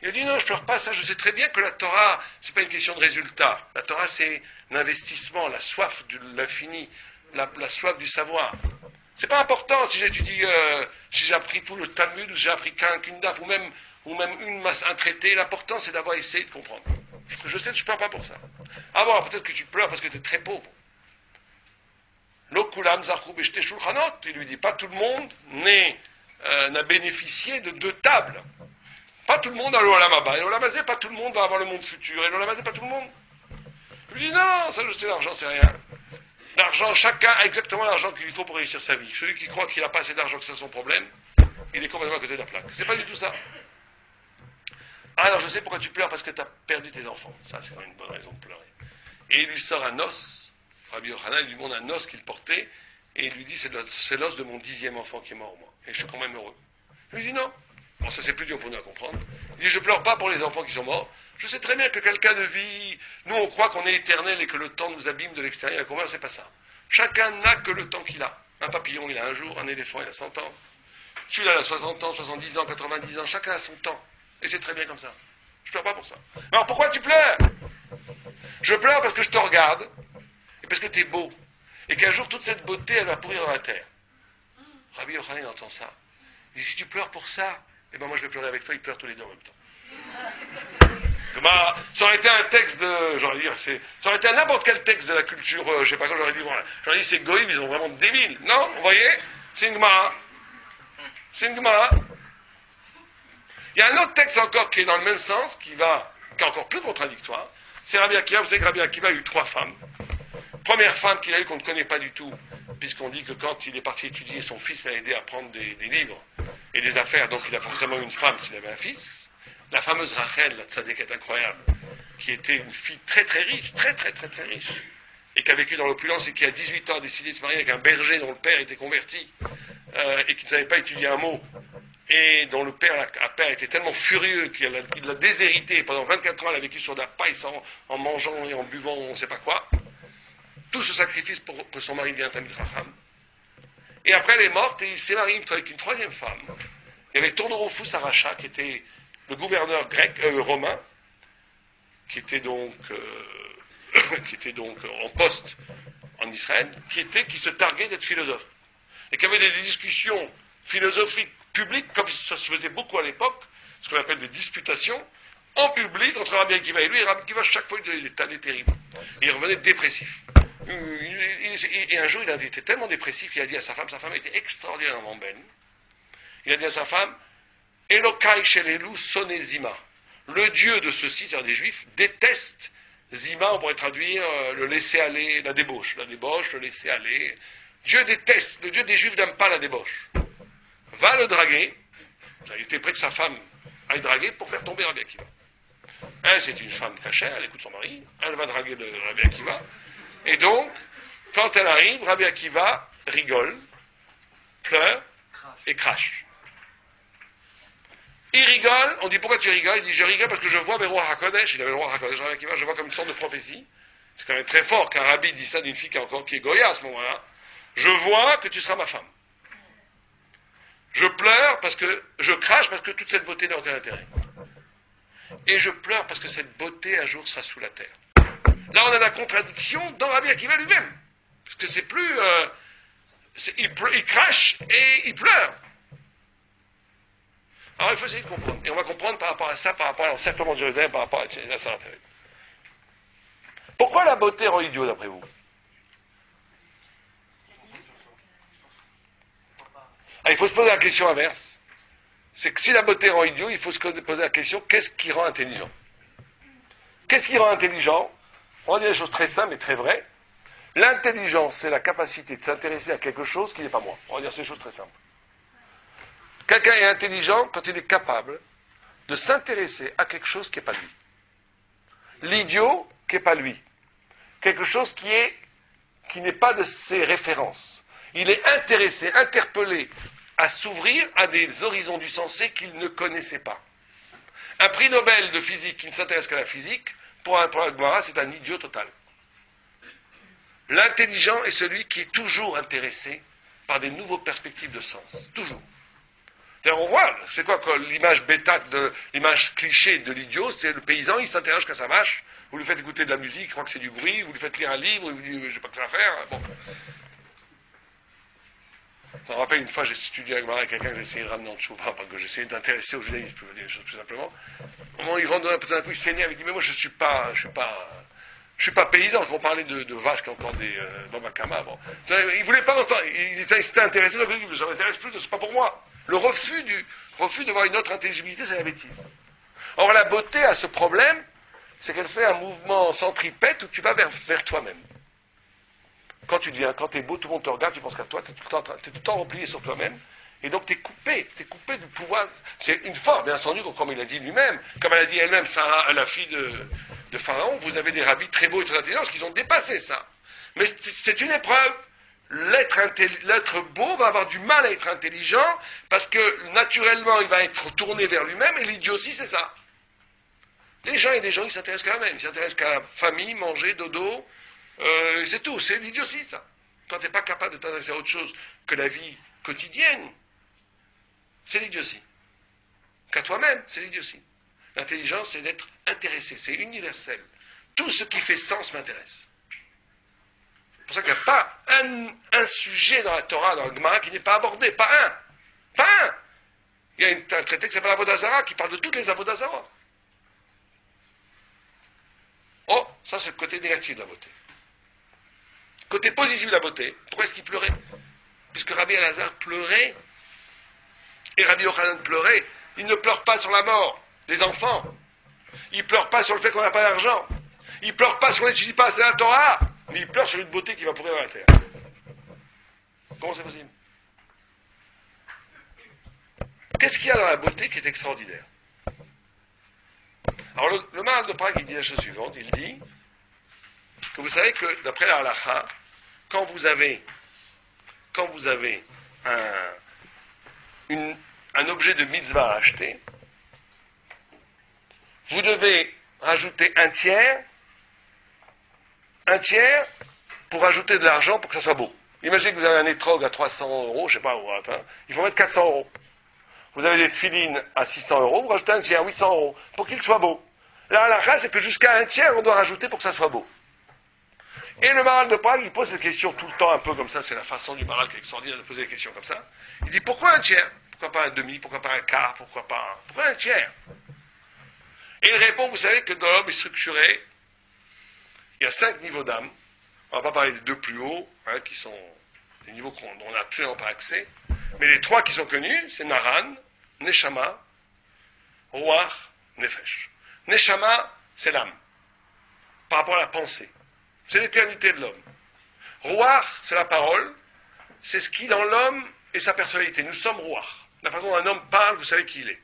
Il a dit, non, je pleure pas, ça, je sais très bien que la Torah, c'est pas une question de résultat. La Torah, c'est l'investissement, la soif de l'infini, la soif du savoir. C'est pas important si j'étudie, si j'ai appris tout le Talmud, ou si j'ai appris qu'une daf, ou même un traité. L'important, c'est d'avoir essayé de comprendre. Je sais que je pleure pas pour ça. Ah bon, peut-être que tu pleures parce que tu es très pauvre. Il lui dit, pas tout le monde n'a bénéficié de 2 tables. Pas tout le monde a l'Olam Haba. Et l'Olam Hazé, pas tout le monde va avoir le monde futur. Et l'Olam Hazé, pas tout le monde. Il lui dit, non, ça je sais, l'argent, c'est rien. L'argent, chacun a exactement l'argent qu'il lui faut pour réussir sa vie. Celui qui croit qu'il n'a pas assez d'argent, que c'est son problème, il est complètement à côté de la plaque. C'est pas du tout ça. Alors, je sais pourquoi tu pleures, parce que tu as perdu tes enfants. Ça, c'est quand même une bonne raison de pleurer. Et il lui sort un os. Rabbi Yochanan, il lui montre un os qu'il portait, et il lui dit, c'est l'os de mon 10e enfant qui est mort, moi. Et je suis quand même heureux. Il lui dit, non. Bon, ça c'est plus dur pour nous à comprendre. Il dit, je pleure pas pour les enfants qui sont morts. Je sais très bien que quelqu'un de vie, nous on croit qu'on est éternel et que le temps nous abîme de l'extérieur. Et combien c'est pas ça. Chacun n'a que le temps qu'il a. Un papillon, il a un jour, un éléphant, il a 100 ans. Celui-là, il a 60 ans, 70 ans, 90 ans. Chacun a son temps. Et c'est très bien comme ça. Je pleure pas pour ça. Alors pourquoi tu pleures? Je pleure parce que je te regarde, et parce que tu es beau. Et qu'un jour, toute cette beauté, elle va pourrir dans la terre. Rabbi Yochanan entend ça. Il dit, si tu pleures pour ça, eh ben moi je vais pleurer avec toi, ils pleurent tous les deux en même temps. Bah, ça aurait été un texte de, j'aurais dit, ça aurait été n'importe quel texte de la culture, je sais pas quoi, j'aurais dit, ces goïms, ils ont vraiment débiles. Non, vous voyez, c'est une Gemara. C'est une Gemara. Il y a un autre texte encore qui est dans le même sens, qui est encore plus contradictoire. C'est Rabbi Akiva. Vous savez que Rabbi Akiva a eu 3 femmes. Première femme qu'il a eue qu'on ne connaît pas du tout, puisqu'on dit que quand il est parti étudier, son fils l'a aidé à prendre des livres et des affaires, donc il a forcément une femme s'il avait un fils. La fameuse Rachel, la tzadékette incroyable, qui était une fille très très riche, très très très très riche, et qui a vécu dans l'opulence et qui à 18 ans a décidé de se marier avec un berger dont le père était converti, et qui ne savait pas étudier un mot, et dont le père était tellement furieux qu'il l'a déshérité, et pendant 24 ans elle a vécu sur de la paille en mangeant et en buvant on ne sait pas quoi. Tout ce sacrifice pour que son mari devienne Talmid Chacham. Et après, elle est morte et il s'est marié avec une 3e femme. Il y avait Tournerophus Aracha, qui était le gouverneur grec, romain, qui était donc en poste en Israël, qui se targuait d'être philosophe. Et qui avait des discussions philosophiques publiques, comme ça se faisait beaucoup à l'époque, ce qu'on appelle des disputations, en public entre Rabbi Akiva et lui. Et Rabbi Akiva, chaque fois, il était terrible. Il revenait dépressif. Et un jour, il était tellement dépressif qu'il a dit à sa femme était extraordinairement belle. Il a dit à sa femme, Elokai shelelu soné Zima. Le Dieu de ceux-ci, c'est-à-dire des Juifs, déteste Zima, on pourrait traduire le laisser aller, la débauche, le laisser aller. Dieu déteste, le Dieu des Juifs n'aime pas la débauche. Va le draguer, il était près de sa femme à le draguer pour faire tomber Rabbi Akiva. Elle, c'est une femme cachère, elle écoute son mari, elle va draguer le Rabbi Akiva. Et donc, quand elle arrive, Rabbi Akiva rigole, pleure et crache. Il rigole, on dit pourquoi tu rigoles? Il dit je rigole parce que je vois mes rois HaKodesh, il avait le roi HaKodesh, Rabbi Akiva, je vois comme une sorte de prophétie. C'est quand même très fort qu'un rabbi dit ça d'une fille qui est Goya à ce moment-là. Je vois que tu seras ma femme. Je pleure parce que, je crache parce que toute cette beauté n'a aucun intérêt. Et je pleure parce que cette beauté un jour sera sous la terre. Là, on a la contradiction dans Rabbi Akiva lui-même. Parce que c'est plus... il crache et il pleure. Alors il faut essayer de comprendre. Et on va comprendre par rapport à ça, par rapport à l'encerclement de Jérusalem, par rapport à la Sainte-Thérèse. Pourquoi la beauté rend idiot d'après vous? Il faut se poser la question inverse. C'est que si la beauté rend idiot, il faut se poser la question, qu'est-ce qui rend intelligent? Qu'est-ce qui rend intelligent? On va dire des choses très simples et très vraies. L'intelligence, c'est la capacité de s'intéresser à quelque chose qui n'est pas moi. On va dire ces choses très simples. Quelqu'un est intelligent quand il est capable de s'intéresser à quelque chose qui n'est pas lui. L'idiot qui n'est pas lui. Quelque chose qui n'est pas de ses références. Il est intéressé, interpellé à s'ouvrir à des horizons du sensé qu'il ne connaissait pas. Un prix Nobel de physique qui ne s'intéresse qu'à la physique, pour la Gemara, c'est un idiot total. L'intelligent est celui qui est toujours intéressé par des nouvelles perspectives de sens. Toujours. C'est-à-dire, on voit, c'est quoi l'image bêta, l'image cliché de l'idiot, c'est le paysan, il s'interroge qu'à sa vache, vous lui faites écouter de la musique, il croit que c'est du bruit, vous lui faites lire un livre, il vous dit, je n'ai pas que ça à faire. Bon. Ça me rappelle une fois, j'ai étudié avec quelqu'un que j'ai essayé de ramener en Tchouva, parce que j'essayais d'intéresser au judaïsme, pour dire les choses plus simplement. Au moment où il rentre tout d'un coup, il s'énerve, il dit, mais moi je suis pas paysan, on parlait de vaches qui ont encore des Bambakama. Bon. Il voulait pas entendre, il s'était intéressé, donc il dit, ça m'intéresse plus, c'est pas pour moi. Le refus de voir une autre intelligibilité, c'est la bêtise. Or, la beauté a ce problème, c'est qu'elle fait un mouvement centripète où tu vas vers toi-même. Quand tu es beau, tout le monde te regarde, tu penses qu'à toi, tu es tout le temps replié sur toi-même, et donc tu es coupé du pouvoir. C'est une forme, bien entendu, comme il a dit lui-même, comme elle a dit elle-même, Sarah, la fille de Pharaon, vous avez des rabbis très beaux et très intelligents, parce qu'ils ont dépassé ça. Mais c'est une épreuve. L'être beau va avoir du mal à être intelligent, parce que naturellement, il va être tourné vers lui-même, et l'idiotie, c'est ça. Les gens, ils s'intéressent qu'à eux-mêmes, ils s'intéressent qu'à la famille, manger, dodo, c'est tout, c'est l'idiotie, ça. Quand tu n'es pas capable de t'intéresser à autre chose que la vie quotidienne, c'est l'idiotie. Qu'à toi-même, c'est l'idiotie. L'intelligence, c'est d'être intéressé, c'est universel. Tout ce qui fait sens m'intéresse. C'est pour ça qu'il n'y a pas un sujet dans la Torah, dans le Gemara, qui n'est pas abordé, pas un. Pas un. Il y a un traité qui s'appelle Avodazara, qui parle de toutes les Avodazara. Oh, ça c'est le côté négatif de la beauté. Côté positif de la beauté, pourquoi est-ce qu'il pleurait? Puisque Rabbi Elazar pleurait, et Rabbi Yochanan pleurait, il ne pleure pas sur la mort des enfants, il ne pleure pas sur le fait qu'on n'a pas d'argent, il ne pleure pas sur qu'on n'étudie pas assez la Torah, mais il pleure sur une beauté qui va pourrir dans la terre. Comment c'est possible? Qu'est-ce qu'il y a dans la beauté qui est extraordinaire? Alors le Maharal de Prague, il dit la chose suivante, il dit que vous savez que d'après la halakha, quand vous avez un objet de mitzvah à acheter, vous devez rajouter un tiers pour ajouter de l'argent pour que ça soit beau. Imaginez que vous avez un étrog à 300 euros, je ne sais pas où, il faut mettre 400 euros. Vous avez des tefilines à 600 euros, vous rajoutez un tiers, 800 euros, pour qu'il soit beau. La halakha, c'est que jusqu'à un tiers, on doit rajouter pour que ça soit beau. Et le Maharal de Prague, il pose cette question tout le temps, un peu comme ça, c'est la façon du Maharal qui est extraordinaire de poser des questions comme ça. Il dit, pourquoi un tiers? Pourquoi pas un demi? Pourquoi pas un quart? Pourquoi un tiers? Et il répond, vous savez que dans l'homme est structuré, il y a 5 niveaux d'âme. On ne va pas parler des 2 plus hauts, qui sont des niveaux dont on n'a absolument pas accès. Mais les 3 qui sont connus, c'est Naran, Neshama, Ruach, Nefesh. Neshama, c'est l'âme, par rapport à la pensée. C'est l'éternité de l'homme. Ruach, c'est la parole, c'est ce qui dans l'homme est sa personnalité. Nous sommes Ruach. La façon dont un homme parle, vous savez qui il est.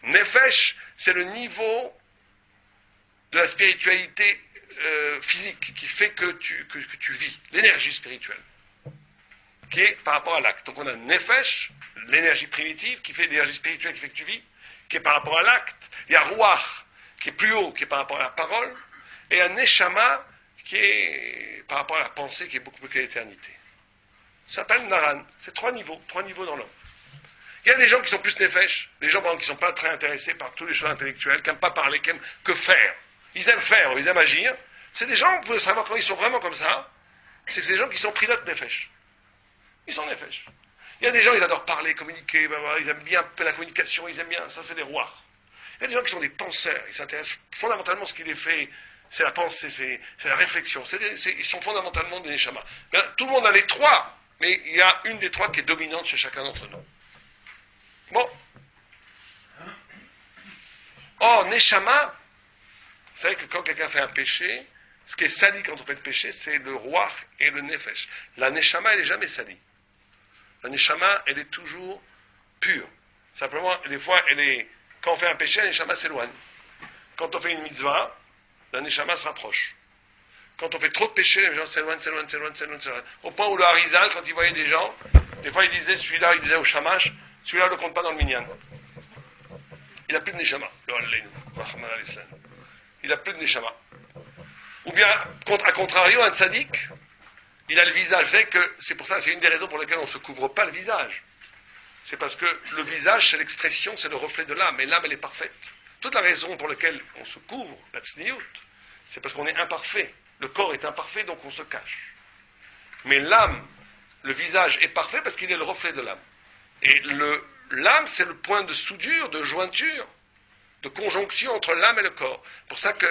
Nefesh, c'est le niveau de la spiritualité physique qui fait que tu vis, l'énergie spirituelle, qui est par rapport à l'acte. Donc on a Nefesh, l'énergie primitive, qui fait l'énergie spirituelle qui fait que tu vis, qui est par rapport à l'acte. Il y a Ruach, qui est plus haut, qui est par rapport à la parole, et un Neshama, qui est par rapport à la pensée, qui est beaucoup plus que l'éternité. Ça s'appelle Naran. C'est 3 niveaux dans l'homme. Il y a des gens qui sont plus Nefesh, des gens par exemple, qui ne sont pas très intéressés par toutes les choses intellectuelles, qui n'aiment pas parler, qui n'aiment que faire. Ils aiment faire, ils aiment agir. C'est des gens, vous pouvez savoir quand ils sont vraiment comme ça, c'est des gens qui sont pris notre Nefesh. Ils sont Nefesh. Il y a des gens, ils adorent parler, communiquer, ils aiment bien la communication, ils aiment bien, ça c'est des rois. Il y a des gens qui sont des penseurs, ils s'intéressent fondamentalement à ce qui les fait, c'est la pensée, c'est la réflexion, ils sont fondamentalement des Neshama. Tout le monde a les trois, mais il y a une des trois qui est dominante chez chacun d'entre nous. Bon. Or, Neshama, vous savez que quand quelqu'un fait un péché, ce qui est sali quand on fait le péché, c'est le roi et le nefesh. La Neshama, elle n'est jamais salie. La Neshama, elle est toujours pure. Simplement, des fois, quand on fait un péché, la Neshama s'éloigne. Quand on fait une mitzvah, la Neshama se rapproche. Quand on fait trop de péchés, les gens s'éloignent. Au point où le Harizal, quand il voyait des gens, des fois il disait, celui-là, il disait au Shamash, celui-là ne le compte pas dans le minyan. Il n'a plus de Neshama. Il n'a plus de Neshama. Ou bien, à contrario, un tzaddik, il a le visage. Vous savez que c'est pour ça, c'est une des raisons pour lesquelles on ne se couvre pas le visage. C'est parce que le visage, c'est l'expression, c'est le reflet de l'âme, et l'âme, elle est parfaite. Toute la raison pour laquelle on se couvre, la tsniout, c'est parce qu'on est imparfait. Le corps est imparfait, donc on se cache. Mais l'âme, le visage est parfait parce qu'il est le reflet de l'âme. Et l'âme, c'est le point de soudure, de jointure, de conjonction entre l'âme et le corps. C'est pour ça qu'il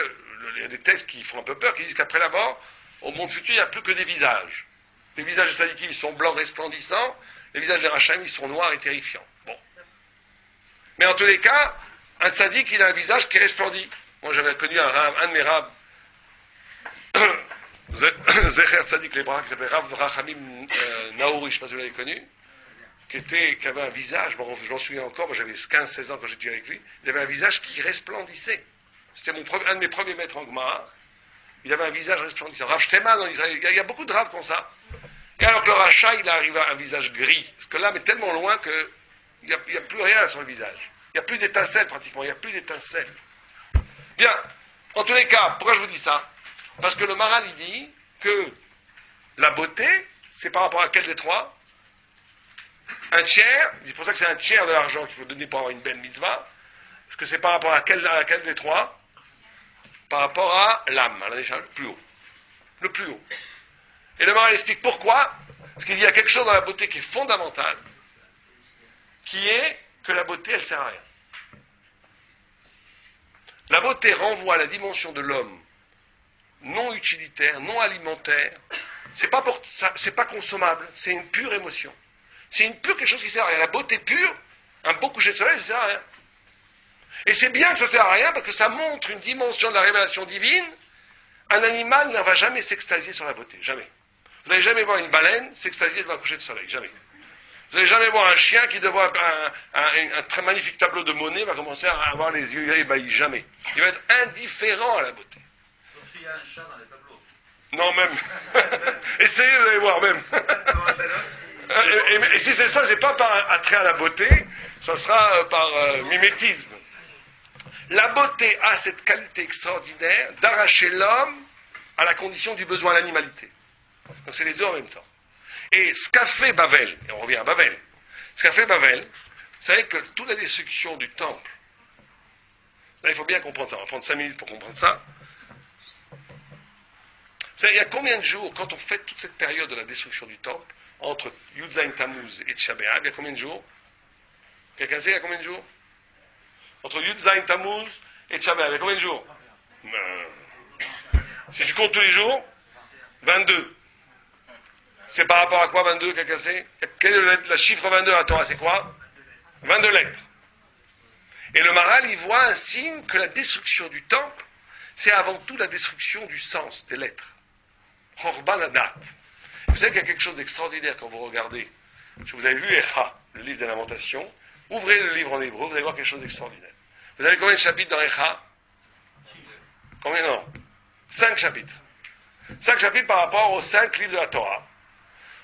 y a des textes qui font un peu peur, qui disent qu'après la mort, au monde futur, il n'y a plus que des visages. Les visages des tzadikim, ils sont blancs resplendissants, les visages des racham, ils sont noirs et terrifiants. Bon. Mais en tous les cas, un tzadik, il a un visage qui resplendit. Moi, j'avais connu un de mes rabbes, Zecher Tzadik Lebra, qui s'appelait Rav Rachamim Naouri, je ne sais pas si vous l'avez connu, qui avait un visage, bon, je m'en souviens encore, moi j'avais 15-16 ans quand j'étais avec lui, il avait un visage qui resplendissait. C'était un de mes premiers maîtres en Gemara. Il avait un visage resplendissant. Rav Shteman en Israël, il y a beaucoup de Rav comme ça. Et alors que le Racha, il arrive à un visage gris, parce que l'âme est tellement loin qu'il n'y a plus rien sur le visage. Il n'y a plus d'étincelles pratiquement, il n'y a plus d'étincelles. Bien, en tous les cas, pourquoi je vous dis ça? Parce que le Maral, il dit que la beauté, c'est par rapport à quel des trois? Un tiers, c'est pour ça que c'est un tiers de l'argent qu'il faut donner pour avoir une belle mitzvah, parce que c'est par rapport à laquelle des trois? Par rapport à l'âme, le plus haut. Le plus haut. Et le Maral explique pourquoi, parce qu'il y a quelque chose dans la beauté qui est fondamental, qui est que la beauté, elle ne sert à rien. La beauté renvoie à la dimension de l'homme non utilitaire, non alimentaire. C'est pas consommable, c'est une pure émotion. C'est une pure quelque chose qui sert à rien. La beauté pure, un beau coucher de soleil, ça sert à rien. Et c'est bien que ça sert à rien parce que ça montre une dimension de la révélation divine. Un animal ne va jamais s'extasier sur la beauté, jamais. Vous n'allez jamais voir une baleine s'extasier devant un coucher de soleil, jamais. Vous n'allez jamais voir un chien qui devant un très magnifique tableau de Monet va commencer à avoir les yeux ébahis, jamais. Il va être indifférent à la beauté. Sauf s'il y a un chat dans les tableaux. Non, même. Essayez, vous allez voir, même. Et si c'est ça, c'est pas par attrait à la beauté, ça sera par mimétisme. La beauté a cette qualité extraordinaire d'arracher l'homme à la condition du besoin à l'animalité. Donc c'est les deux en même temps. Et ce qu'a fait Bavel, et on revient à Bavel, ce qu'a fait Bavel, vous savez que toute la destruction du temple, là il faut bien comprendre ça, on va prendre 5 minutes pour comprendre ça. Il y a combien de jours, quand on fait toute cette période de la destruction du temple, entre Yud Zayin Tammuz et Tisha B'Av, il y a combien de jours? Quelqu'un sait il y a combien de jours? Entre Yud Zayin Tammuz et Tisha B'Av, il y a combien de jours? Si tu comptes tous les jours, 22. C'est par rapport à quoi 22, quelqu'un sait? Quel est le chiffre 22 à la Torah, c'est quoi? 22 lettres. Et le Maral, il voit un signe que la destruction du temple, c'est avant tout la destruction du sens des lettres. Chorban Hadat. Vous savez qu'il y a quelque chose d'extraordinaire quand vous regardez. Vous avez vu Echa, le livre des Lamentations. Ouvrez le livre en hébreu, vous allez voir quelque chose d'extraordinaire. Vous avez combien de chapitres dans Echa? Combien? Non. 5 chapitres. 5 chapitres par rapport aux 5 livres de la Torah.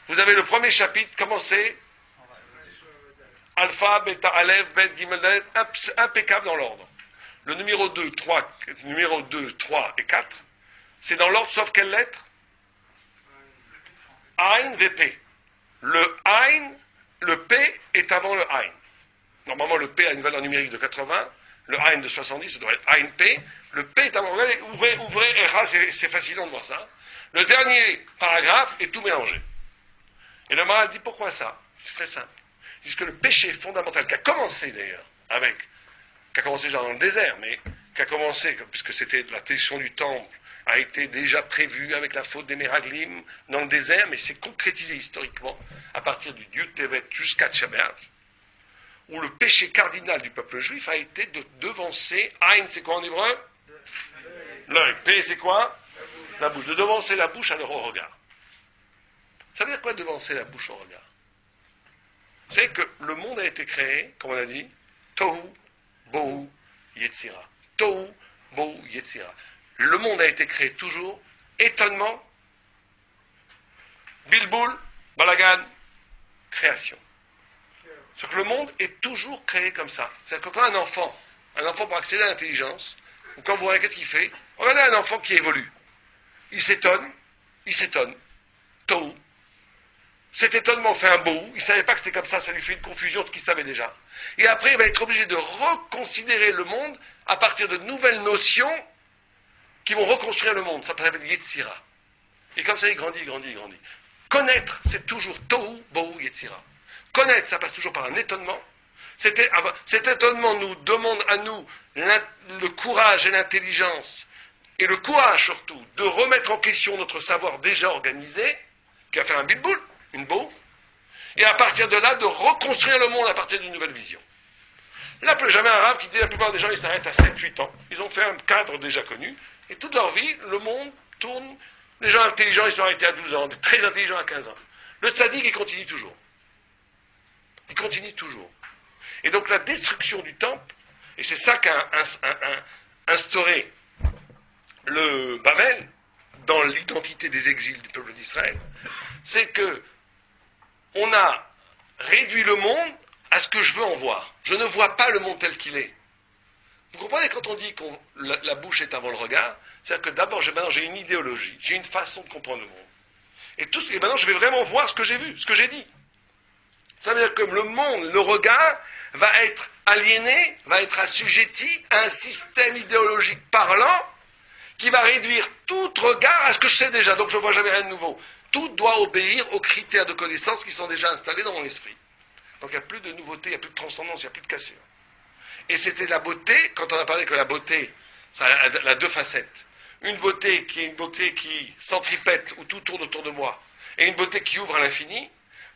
Vous avez le premier chapitre, comment c'est? Alpha, Beta, Aleph, Bet, Gimel, Dalet, impeccable dans l'ordre. Le numéro 2, 3 et 4, c'est dans l'ordre sauf quelle lettre? Ain, VP. Le Ain, le P est avant le Ain. Normalement, le P a une valeur numérique de 80, le Ain de 70, ça doit être Ain P. Le P est avant. Ouvrez, Echa, c'est fascinant de voir ça. Le dernier paragraphe est tout mélangé. Et le Maral dit pourquoi ça? C'est très simple. Ils disent que le péché fondamental, qui a commencé d'ailleurs, qui a commencé déjà dans le désert, mais qui a commencé, puisque c'était la destruction du temple, a été déjà prévu avec la faute des Méraglim dans le désert, mais c'est concrétisé historiquement à partir du Dieu Tevet jusqu'à Tchabéa, où le péché cardinal du peuple juif a été de devancer, Aïn c'est quoi en hébreu? L'œil. P c'est quoi? La bouche. De devancer la bouche à leur regard. Ça veut dire quoi devancer la bouche au regard? Vous savez que le monde a été créé, comme on a dit, Tohu, Bohu, Yetzira. Tohu, Bohu, Yetzira. Le monde a été créé toujours, étonnement, bilboul, balagan, création. C'est-à-dire que le monde est toujours créé comme ça. C'est-à-dire que quand un enfant pour accéder à l'intelligence, ou quand vous regardez qu'est-ce qu'il fait, regardez un enfant qui évolue. Il s'étonne, Tohu. Cet étonnement fait un bohu, il ne savait pas que c'était comme ça lui fait une confusion de ce qu'il savait déjà. Et après, il va être obligé de reconsidérer le monde à partir de nouvelles notions qui vont reconstruire le monde. Ça s'appelle Yetzira. Et comme ça, il grandit. Connaître, c'est toujours Tohu, Bohu, Yetzira. Connaître, ça passe toujours par un étonnement. Cet étonnement nous demande à nous le courage et l'intelligence, et le courage surtout, de remettre en question notre savoir déjà organisé, qui va faire un bilboul, une boue, et à partir de là, de reconstruire le monde à partir d'une nouvelle vision. Là, jamais un arabe qui dit la plupart des gens, ils s'arrêtent à 7-8 ans. Ils ont fait un cadre déjà connu, et toute leur vie, le monde tourne. Les gens intelligents, ils sont arrêtés à 12 ans, très intelligents à 15 ans. Le tzaddik, il continue toujours. Et donc la destruction du temple, et c'est ça qu'a instauré le Bavel dans l'identité des exils du peuple d'Israël, c'est que on a réduit le monde à ce que je veux en voir. Je ne vois pas le monde tel qu'il est. Vous comprenez, quand on dit que la bouche est avant le regard, c'est-à-dire que d'abord, maintenant j'ai une idéologie, j'ai une façon de comprendre le monde. Et maintenant je vais vraiment voir ce que j'ai vu, ce que j'ai dit. Ça veut dire que le monde, le regard, va être aliéné, va être assujetti à un système idéologique parlant qui va réduire tout regard à ce que je sais déjà. Donc je ne vois jamais rien de nouveau. Tout doit obéir aux critères de connaissance qui sont déjà installés dans mon esprit. Donc il n'y a plus de nouveauté, il n'y a plus de transcendance, il n'y a plus de cassure. Et c'était la beauté, quand on a parlé que la beauté, ça a deux facettes. Une beauté qui est une beauté qui centripète, où tout tourne autour de moi, et une beauté qui ouvre à l'infini.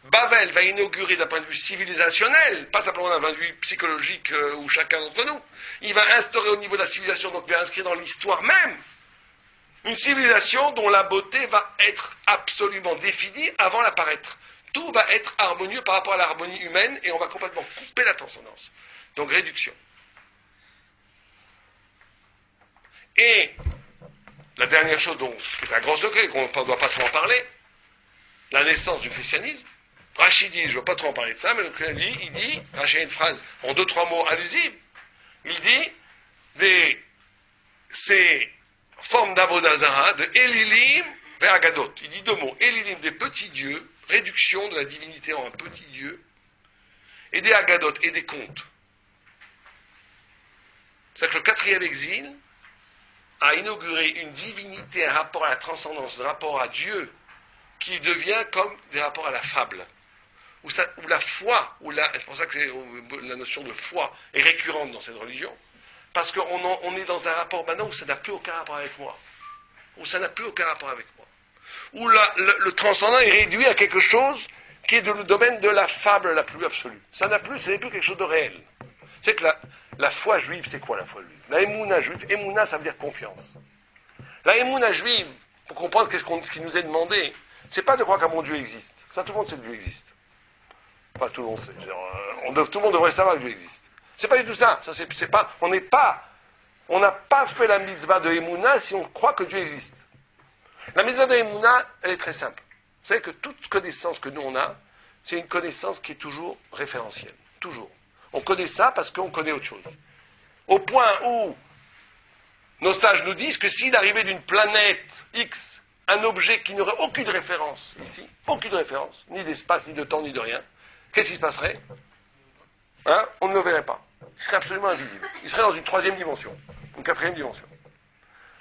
Bavel va inaugurer d'un point de vue civilisationnel, pas simplement d'un point de vue psychologique où chacun d'entre nous, il va instaurer au niveau de la civilisation, donc va inscrire dans l'histoire même, une civilisation dont la beauté va être absolument définie avant l'apparaître. Tout va être harmonieux par rapport à l'harmonie humaine et on va complètement couper la transcendance. Donc réduction. Et la dernière chose, donc, qui est un grand secret, qu'on ne doit pas trop en parler, la naissance du christianisme. Rachid dit, je ne veux pas trop en parler de ça, mais il dit, Rachid a une phrase en 2-3 mots allusives, il dit, ces formes d'Avodazara, de Elilim vers Agadot. Il dit 2 mots, Elilim, des petits dieux, réduction de la divinité en un petit dieu, et des Agadot, et des contes. C'est-à-dire que le 4e exil a inauguré une divinité, un rapport à la transcendance, un rapport à Dieu, qui devient comme des rapports à la fable. Où la foi, c'est pour ça que la notion de foi est récurrente dans cette religion, parce qu'on est dans un rapport maintenant où ça n'a plus aucun rapport avec moi. Où le transcendant est réduit à quelque chose qui est dans le domaine de la fable la plus absolue. Ce n'est plus quelque chose de réel. C'est que la foi juive, c'est quoi la foi juive? La émouna juive, émouna ça veut dire confiance. La émouna juive, pour comprendre ce qui nous est demandé, c'est pas de croire qu'un bon Dieu existe. Ça, tout le monde sait que Dieu existe. Pas tout le monde sait. Tout le monde devrait savoir que Dieu existe. C'est pas du tout ça. On n'a pas fait la mitzvah de Emouna si on croit que Dieu existe. La mitzvah de Emouna, elle est très simple. Vous savez que toute connaissance que nous on a, c'est une connaissance qui est toujours référentielle. Toujours. On connaît ça parce qu'on connaît autre chose. Au point où nos sages nous disent que s'il arrivait d'une planète X, un objet qui n'aurait aucune référence ici, aucune référence, ni d'espace, ni de temps, ni de rien, qu'est-ce qui se passerait? On ne le verrait pas. Il serait absolument invisible. Il serait dans une 3e dimension, une 4e dimension.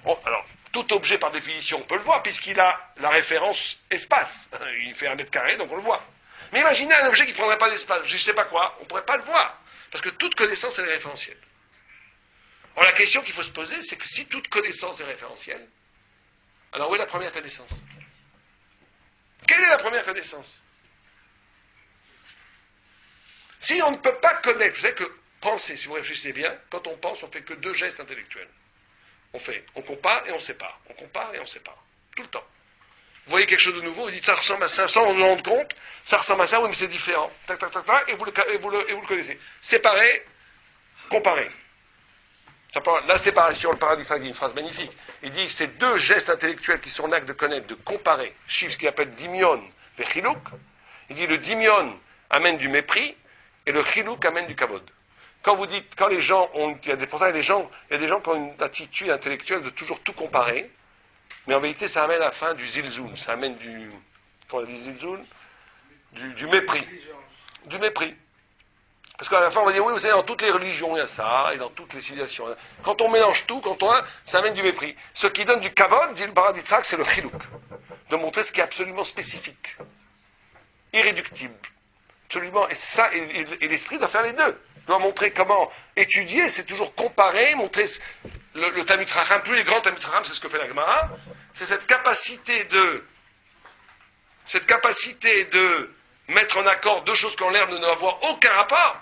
Bon, alors, tout objet par définition, on peut le voir, puisqu'il a la référence espace. Il fait 1 mètre carré, donc on le voit. Mais imaginez un objet qui ne prendrait pas d'espace, je ne sais pas quoi, on ne pourrait pas le voir. Parce que toute connaissance, elle est référentielle. Alors la question qu'il faut se poser, c'est que si toute connaissance est référentielle, alors où est la première connaissance? Quelle est la première connaissance? Si on ne peut pas connaître, vous savez que penser, si vous réfléchissez bien, quand on pense, on ne fait que 2 gestes intellectuels. On compare et on sépare. On compare et on sépare. Tout le temps. Vous voyez quelque chose de nouveau, vous dites ça ressemble à ça, sans vous en rendre compte, ça ressemble à ça, oui mais c'est différent. Tac, tac, tac, tac, et vous le connaissez. Séparer, comparer. La séparation, le paradis dit une phrase magnifique. Il dit que c'est 2 gestes intellectuels qui sont en acte de connaître, de comparer. Chiffre ce qu'il appelle dimion ve chilouk. Il dit le dimion amène du mépris et le chilouk amène du kavod. Quand vous dites, quand les gens ont, il y a des gens qui ont une attitude intellectuelle de toujours tout comparer, mais en vérité ça amène à la fin du zilzoul, ça amène du, comment on dit zilzoul? Du mépris. Du mépris. Parce qu'à la fin, on va dire, oui, vous savez, dans toutes les religions, il y a ça, et dans toutes les civilisations. Quand on mélange tout, ça amène du mépris. Ce qui donne du kavod, dit le Baradytsak, c'est le chilouk. De montrer ce qui est absolument spécifique. Irréductible. Absolument. Et ça, et l'esprit doit faire les deux. Il doit montrer comment étudier, c'est toujours comparer, montrer le Talmud Chacham, plus les grands Talmud Chacham, c'est ce que fait la Gemara, c'est cette capacité de mettre en accord 2 choses qui ont l'air de n'avoir aucun rapport,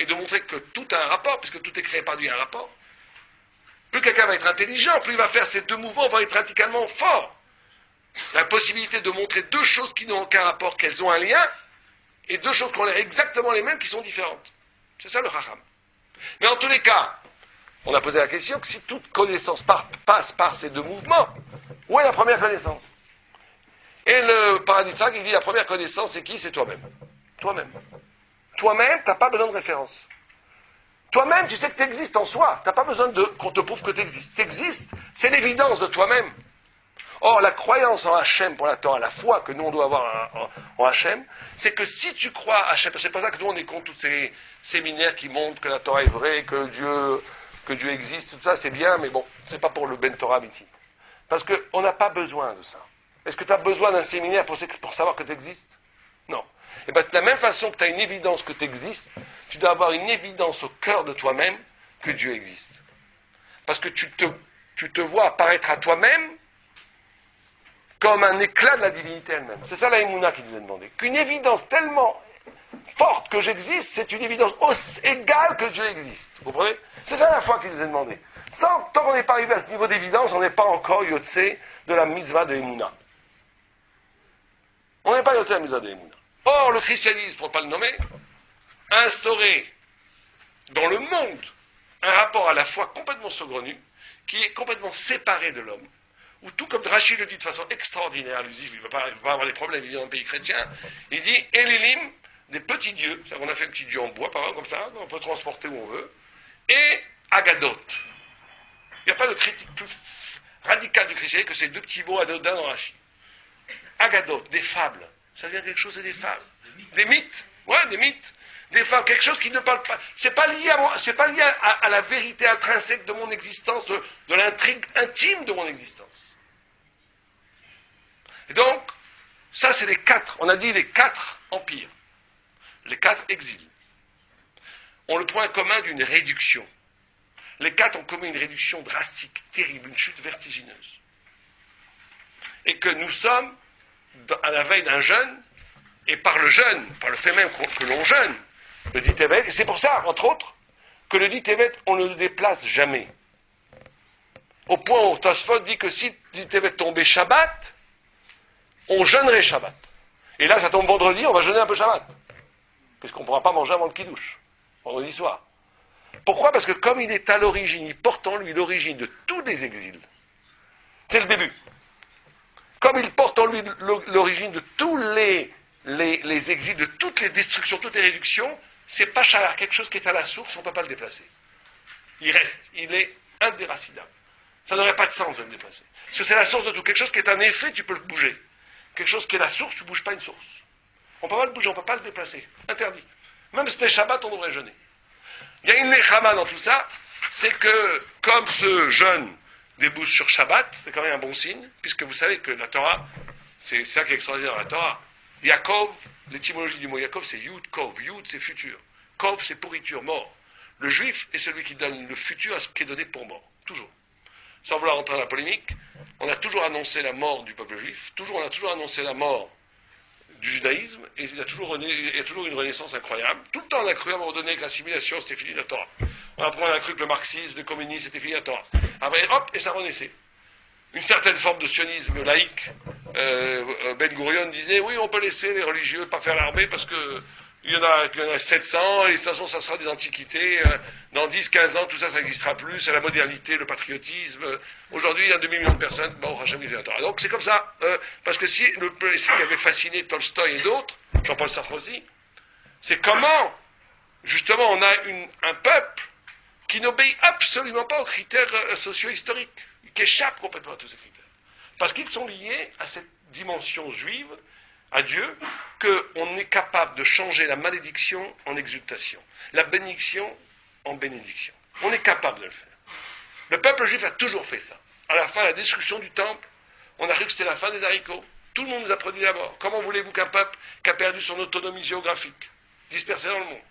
et de montrer que tout a un rapport, puisque tout est créé par Dieu, un rapport. Plus quelqu'un va être intelligent, plus il va faire ces 2 mouvements, vont être radicalement forts. La possibilité de montrer 2 choses qui n'ont aucun rapport, qu'elles ont un lien, et 2 choses qui ont l'air exactement les mêmes, qui sont différentes. C'est ça le Chacham. Mais en tous les cas, on a posé la question que si toute connaissance passe par ces 2 mouvements, où est la première connaissance? Et le Baradytsak, il dit la première connaissance, c'est qui? C'est toi-même. Toi-même. Toi-même, tu n'as pas besoin de référence. Toi-même, tu sais que tu existes en soi. Tu n'as pas besoin qu'on te prouve que tu existes. Tu existes. C'est l'évidence de toi-même. Or, la croyance en Hachem pour la Torah, la foi que nous on doit avoir en Hachem, c'est que si tu crois à Hachem, c'est pas ça que nous on est contre tous ces séminaires qui montrent que la Torah est vraie, que Dieu existe, tout ça c'est bien, mais bon, c'est pas pour le Ben Torah Amiti. Parce qu'on n'a pas besoin de ça. Est-ce que tu as besoin d'un séminaire pour savoir que tu existes? Non. Et bien, de la même façon que tu as une évidence que tu existes, tu dois avoir une évidence au cœur de toi-même que Dieu existe. Parce que tu te vois apparaître à toi-même comme un éclat de la divinité elle-même. C'est ça la Emouna qui nous a demandé. Qu'une évidence tellement forte que j'existe, c'est une évidence égale que Dieu existe. Vous comprenez? C'est ça la foi qui nous a demandé. Tant qu'on n'est pas arrivé à ce niveau d'évidence, on n'est pas encore yotse de la mitzvah de Emouna. On n'est pas yotse de la mitzvah de Emouna. Or, le christianisme, pour ne pas le nommer, a instauré dans le monde un rapport à la foi complètement saugrenu, qui est complètement séparé de l'homme, où tout comme Rachid le dit de façon extraordinaire, allusif, il ne va pas avoir des problèmes, il vit dans un pays chrétien, il dit Elilim, des petits dieux, c'est-à-dire qu'on a fait un petit dieu en bois, par exemple, comme ça, on peut transporter où on veut, et Agadot. Il n'y a pas de critique plus radicale du christianisme que ces 2 petits mots anodins dans Rachid. Agadot, des fables. Ça devient quelque chose, c'est des fables. Des mythes. Ouais, des mythes. Des fables. Quelque chose qui ne parle pas. C'est pas lié à moi, c'est pas lié à la vérité intrinsèque de mon existence, de l'intrigue intime de mon existence. Et donc, ça c'est les 4. On a dit les 4 empires. Les 4 exils. Ont le point commun d'une réduction. Les 4 ont commis une réduction drastique, terrible, une chute vertigineuse. Et que nous sommes à la veille d'un jeûne, et par le jeûne, par le fait même que l'on jeûne, le dit Tevet, et c'est pour ça, entre autres, que le dit Tevet, on ne le déplace jamais. Au point où Tosfot dit que si le dit Tevet tombait Shabbat, on jeûnerait Shabbat. Et là, ça tombe vendredi, on va jeûner un peu Shabbat. Puisqu'on ne pourra pas manger avant le Kiddush, vendredi soir. Pourquoi? Parce que comme il est à l'origine, il porte en lui l'origine de tous les exils. C'est le début. Comme il porte en lui l'origine de tous les exils, de toutes les destructions, toutes les réductions, c'est pas Shahar, quelque chose qui est à la source, on ne peut pas le déplacer. Il reste, il est indéracinable. Ça n'aurait pas de sens de le déplacer. Parce que c'est la source de tout. Quelque chose qui est un effet, tu peux le bouger. Quelque chose qui est la source, tu ne bouges pas une source. On ne peut pas le bouger, on ne peut pas le déplacer. Interdit. Même si c'était Shabbat, on devrait jeûner. Il y a une nechama dans tout ça, c'est que, comme ce jeûne débouche sur Shabbat, c'est quand même un bon signe, puisque vous savez que la Torah, c'est ça qui est extraordinaire dans la Torah. Yaakov, l'étymologie du mot Yaakov, c'est Yud Kov. Yud, c'est futur. Kov, c'est pourriture, mort. Le juif est celui qui donne le futur à ce qui est donné pour mort. Toujours. Sans vouloir entrer dans la polémique, on a toujours annoncé la mort du peuple juif, on a toujours annoncé la mort du judaïsme, et il y a toujours une renaissance incroyable. Tout le temps, on a cru à un moment donné que l'assimilation, c'était fini la Torah. Après, on a cru que le marxisme, le communisme, c'était fini la Torah. Après, hop, et ça renaissait. Une certaine forme de sionisme laïque. Ben Gurion disait, oui, on peut laisser les religieux pas faire l'armée parce que il y en a 700, et de toute façon, ça sera des antiquités. Dans 10-15 ans, tout ça, ça n'existera plus. C'est la modernité, le patriotisme. Aujourd'hui, il y a 2 millions de personnes. Bon, on n'aura jamais vu la Torah. Donc, c'est comme ça. Parce que ce qui avait fasciné Tolstoï et d'autres, Jean-Paul Sartre aussi, c'est comment, justement, on a un peuple qui n'obéit absolument pas aux critères socio-historiques, qui échappe complètement à tous ces critères. Parce qu'ils sont liés à cette dimension juive, à Dieu, qu'on est capable de changer la malédiction en exultation, la bénédiction en bénédiction. On est capable de le faire. Le peuple juif a toujours fait ça. À la fin, la destruction du temple, on a cru que c'était la fin des haricots. Tout le monde nous a produit la mort. Comment voulez-vous qu'un peuple qui a perdu son autonomie géographique, dispersé dans le monde,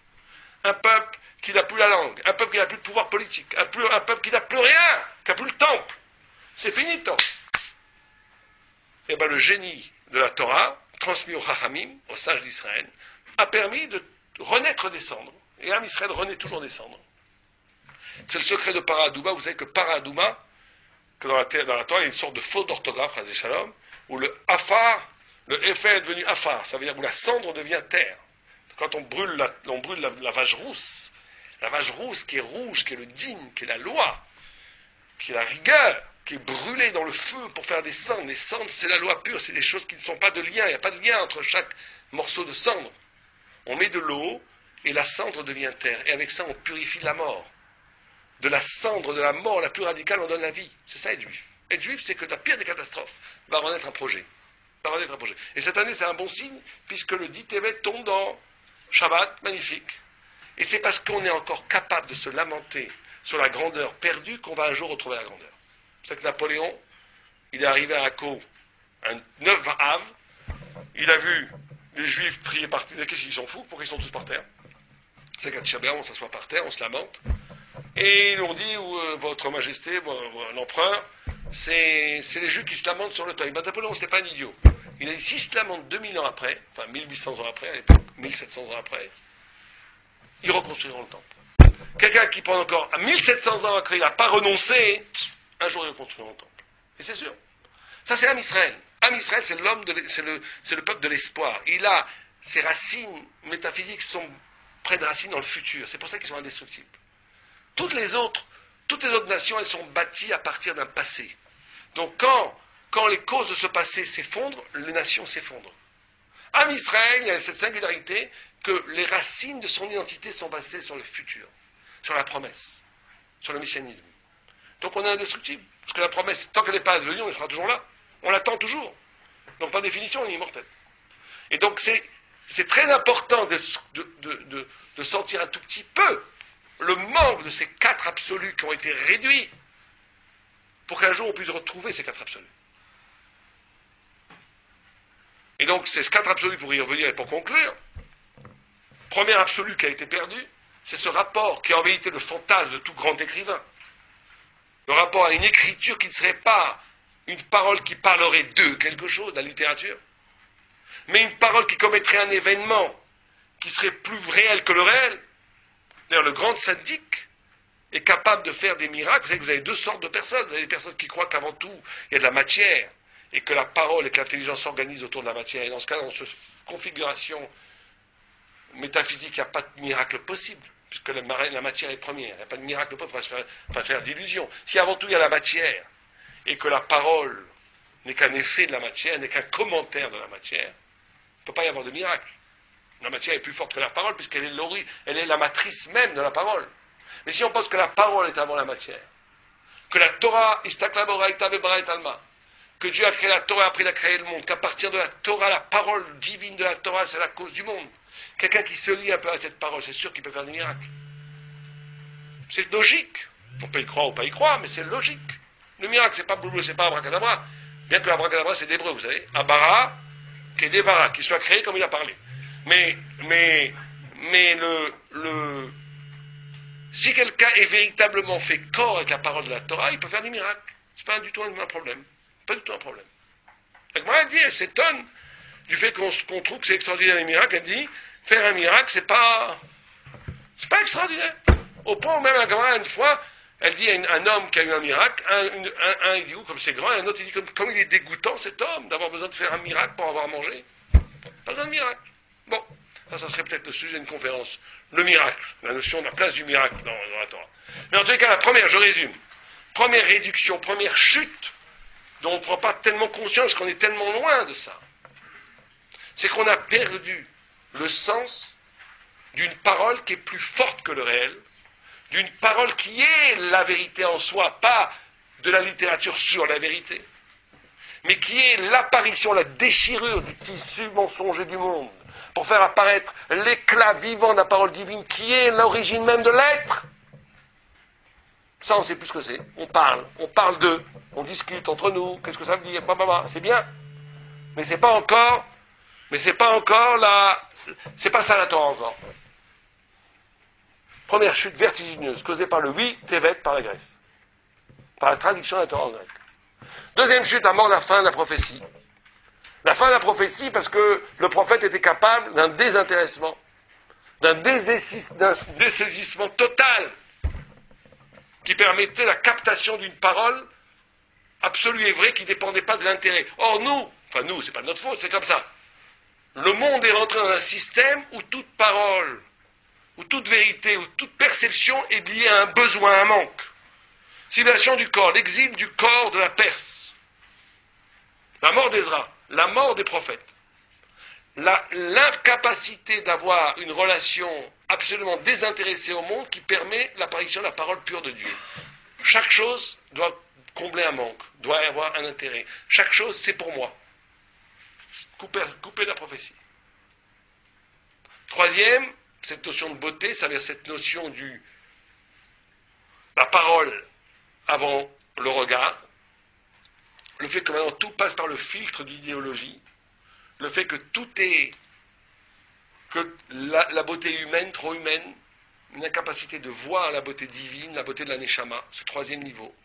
un peuple qui n'a plus la langue, un peuple qui n'a plus de pouvoir politique, un peuple qui n'a plus rien, qui n'a plus le temple, c'est fini le temple. Et bien le génie de la Torah, transmis aux Chachamim, aux sages d'Israël, a permis de renaître des cendres. Et Am Israël renaît toujours des cendres. C'est le secret de Paradouma. Vous savez que Paradouma, que dans la Torah, il y a une sorte de faute d'orthographe, Shalom, où le Afar, le Efer est devenu Afar, ça veut dire où la cendre devient terre. Quand on brûle la vache rousse qui est rouge, qui est le din, qui est la loi, qui est la rigueur, qui est brûlée dans le feu pour faire des cendres. Les cendres, c'est la loi pure, c'est des choses qui ne sont pas de lien, il n'y a pas de lien entre chaque morceau de cendre. On met de l'eau et la cendre devient terre. Et avec ça, on purifie la mort. De la cendre, de la mort la plus radicale, on donne la vie. C'est ça être juif. Être juif, c'est que la pire des catastrophes va renaître un projet. Et cette année, c'est un bon signe, puisque le dit Tevet tombe dans Shabbat, magnifique. Et c'est parce qu'on est encore capable de se lamenter sur la grandeur perdue qu'on va un jour retrouver la grandeur. C'est que Napoléon, il est arrivé à Akko, un 9 av, il a vu les Juifs prier par terre. Qu'est-ce qu'ils sont fous? Pourquoi ils sont tous par terre? C'est qu'à Tisha B'Av, on s'assoit par terre, on se lamente. Et ils l'ont dit, votre majesté, l'empereur, c'est les Juifs qui se lamentent sur le toit. Napoléon, c'était pas un idiot. Il a dit, s'ils se lamentent 2000 ans après, enfin 1800 ans après à l'époque, 1700 ans après, ils reconstruiront le temple. Quelqu'un qui pendant encore 1700 ans après, il n'a pas renoncé, un jour ils reconstruiront le temple. Et c'est sûr. Ça, c'est Am Israël. Am Israël, c'est le peuple de l'espoir. Il a ses racines métaphysiques sont près de racines dans le futur. C'est pour ça qu'ils sont indestructibles. Toutes les autres nations, elles sont bâties à partir d'un passé. Donc quand les causes de ce passé s'effondrent, les nations s'effondrent. Am Israël, il y a cette singularité que les racines de son identité sont basées sur le futur, sur la promesse, sur le messianisme. Donc on est indestructible. Parce que la promesse, tant qu'elle n'est pas advenue, on sera toujours là. On l'attend toujours. Donc par définition, on est immortel. Et donc c'est très important de sentir un tout petit peu le manque de ces 4 absolus qui ont été réduits pour qu'un jour on puisse retrouver ces 4 absolus. Et donc ces 4 absolus, pour y revenir et pour conclure, premier absolu qui a été perdu, c'est ce rapport qui est en vérité le fantasme de tout grand écrivain. Le rapport à une écriture qui ne serait pas une parole qui parlerait de quelque chose, de la littérature, mais une parole qui commettrait un événement qui serait plus réel que le réel. D'ailleurs, le grand sadique est capable de faire des miracles. Vous savez que vous avez 2 sortes de personnes. Vous avez des personnes qui croient qu'avant tout, il y a de la matière, et que la parole et que l'intelligence s'organisent autour de la matière. Et dans ce cas, dans cette configuration métaphysique, il n'y a pas de miracle possible, puisque la matière est première. Il n'y a pas de miracle possible, il ne faut pas faire d'illusion. Si avant tout il y a la matière, et que la parole n'est qu'un effet de la matière, n'est qu'un commentaire de la matière, il ne peut pas y avoir de miracle. La matière est plus forte que la parole, puisqu'elle est elle est la matrice même de la parole. Mais si on pense que la parole est avant la matière, que la Torah, que Dieu a créé la Torah, après il a créé le monde, qu'à partir de la Torah, la parole divine de la Torah, c'est la cause du monde. Quelqu'un qui se lie un peu à cette parole, c'est sûr qu'il peut faire des miracles. C'est logique. On peut y croire ou pas y croire, mais c'est logique. Le miracle, c'est pas boulot, c'est pas abracadabra. Bien que abracadabra, c'est d'hébreu, vous savez. Abara, qu'il y ait des baras, qu'il soit créé comme il a parlé. Mais si quelqu'un est véritablement fait corps avec la parole de la Torah, il peut faire des miracles. C'est pas du tout un problème. Pas du tout un problème. Elle dit, elle s'étonne du fait qu'on trouve que c'est extraordinaire les miracles. Elle dit, faire un miracle, c'est pas extraordinaire. Au point où même la Gemara, une fois, elle dit à un homme qui a eu un miracle, un il dit, comme c'est grand, et un autre il dit, comme il est dégoûtant cet homme d'avoir besoin de faire un miracle pour avoir à manger. Pas besoin de miracle. Bon, ça serait peut-être le sujet d'une conférence. Le miracle, la notion de la place du miracle dans la Torah. Mais en tous les cas, la première, je résume. Première réduction, première chute, dont on ne prend pas tellement conscience qu'on est tellement loin de ça. C'est qu'on a perdu le sens d'une parole qui est plus forte que le réel, d'une parole qui est la vérité en soi, pas de la littérature sur la vérité, mais qui est l'apparition, la déchirure du tissu mensonger du monde, pour faire apparaître l'éclat vivant de la parole divine, qui est l'origine même de l'être. Ça, on ne sait plus ce que c'est. On parle d'eux, on discute entre nous, qu'est-ce que ça veut dire, c'est bien. Mais c'est pas encore c'est pas ça la Torah encore. Première chute vertigineuse, causée par le oui, Tevet, par la Grèce. Par la traduction de la Torah en grec. Deuxième chute, à mort, la fin de la prophétie. La fin de la prophétie parce que le prophète était capable d'un désintéressement, d'un dessaisissement total, qui permettait la captation d'une parole absolue et vraie qui ne dépendait pas de l'intérêt. Or nous, c'est pas de notre faute, c'est comme ça. Le monde est rentré dans un système où toute parole, où toute vérité, où toute perception est liée à un besoin, à un manque. Civilisation du corps, l'exil du corps de la Perse, la mort d'Ezra, la mort des prophètes, l'incapacité d'avoir une relation absolument désintéressée au monde qui permet l'apparition de la parole pure de Dieu. Chaque chose doit combler un manque, doit avoir un intérêt. Chaque chose, c'est pour moi. Couper la prophétie. Troisième, cette notion de beauté, ça veut dire cette notion la parole avant le regard, le fait que maintenant tout passe par le filtre de l'idéologie, le fait que que la beauté humaine, trop humaine, une incapacité de voir la beauté divine, la beauté de la Neshama, ce troisième niveau.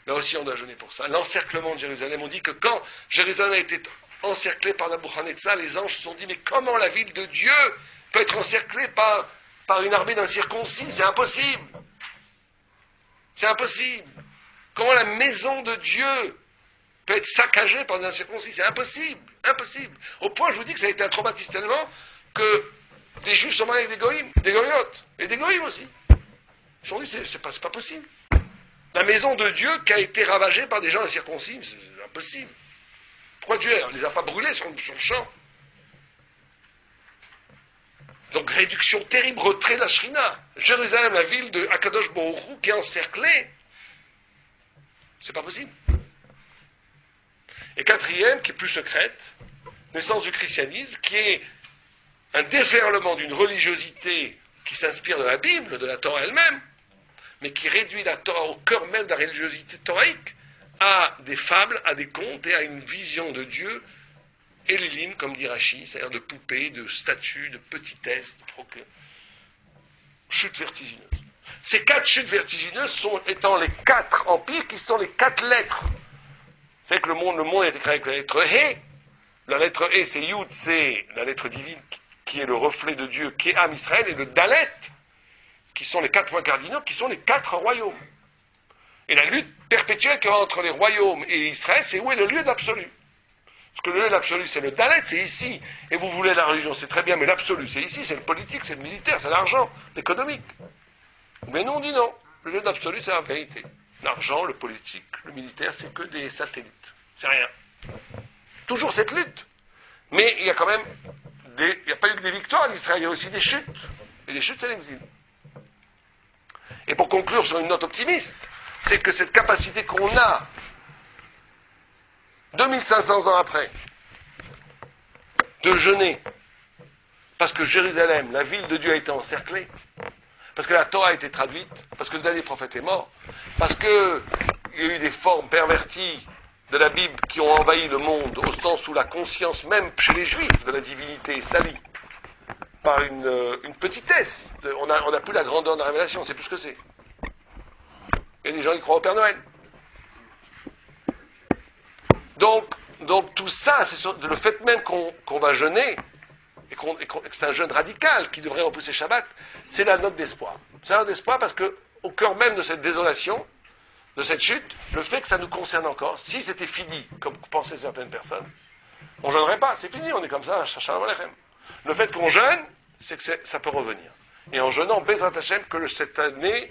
Là aussi on doit jeûner pour ça. L'encerclement de Jérusalem, on dit que quand Jérusalem a été encerclée par Nabuchodonosor, les anges se sont dit, mais comment la ville de Dieu peut être encerclée par une armée d'incirconcis? C'est impossible. C'est impossible. Comment la maison de Dieu peut être saccagée par des incirconcis? C'est impossible. Impossible. Au point, je vous dis que ça a été un traumatisme tellement que des juifs sont mariés avec des goyotes, et des goïms aussi. Ils se sont dit, c'est pas possible. La maison de Dieu qui a été ravagée par des gens incirconcis, c'est impossible. Pourquoi Dieu ne les a pas brûlés sur le champ? Donc réduction terrible, retrait de la Shrina. Jérusalem, la ville de Akadosh Baruch Hu, qui est encerclée. C'est pas possible. Et quatrième, qui est plus secrète, naissance du christianisme, qui est un déferlement d'une religiosité qui s'inspire de la Bible, de la Torah elle-même, mais qui réduit la Torah au cœur même de la religiosité thoraïque, à des fables, à des contes et à une vision de Dieu élilim, comme dit Rashi, c'est-à-dire de poupées, de statues, de petitesses, de chutes vertigineuses. Ces 4 chutes vertigineuses étant les 4 empires qui sont les 4 lettres. C'est que le monde a été créé avec la lettre He. La lettre He, c'est Yud, c'est la lettre divine qui est le reflet de Dieu, qui est Am Israël, et le Dalet, qui sont les 4 points cardinaux, qui sont les 4 royaumes. Et la lutte perpétuelle qu'il y a entre les royaumes et Israël, c'est où est le lieu d'absolu. Parce que le lieu d'absolu, c'est le Dalet, c'est ici. Et vous voulez la religion, c'est très bien, mais l'absolu, c'est ici, c'est le politique, c'est le militaire, c'est l'argent, l'économique. Mais nous, on dit non. Le lieu d'absolu, c'est la vérité. L'argent, le politique, le militaire, c'est que des satellites. C'est rien. Toujours cette lutte. Mais il y a quand même il n'y a pas eu que des victoires en Israël, il y a aussi des chutes. Et les chutes, c'est l'exil. Et pour conclure sur une note optimiste, c'est que cette capacité qu'on a, 2500 ans après, de jeûner, parce que Jérusalem, la ville de Dieu, a été encerclée, parce que la Torah a été traduite, parce que le dernier prophète est mort, parce qu'il y a eu des formes perverties de la Bible qui ont envahi le monde, au sens où la conscience même chez les Juifs de la divinité est salie par une petitesse. On n'a plus la grandeur de la révélation, on ne sait plus ce que c'est. Il y a des gens qui croient au Père Noël. Donc tout ça, c'est le fait même qu'on va jeûner, et que c'est un jeûne radical qui devrait repousser Shabbat, c'est la note d'espoir. C'est la note d'espoir parce que, au cœur même de cette désolation, de cette chute, le fait que ça nous concerne encore, si c'était fini, comme pensaient certaines personnes, on ne jeûnerait pas, c'est fini, on est comme ça, Shalom Aleichem. Le fait qu'on jeûne, c'est que ça peut revenir. Et en jeûnant, Bezrat Hashem, que cette année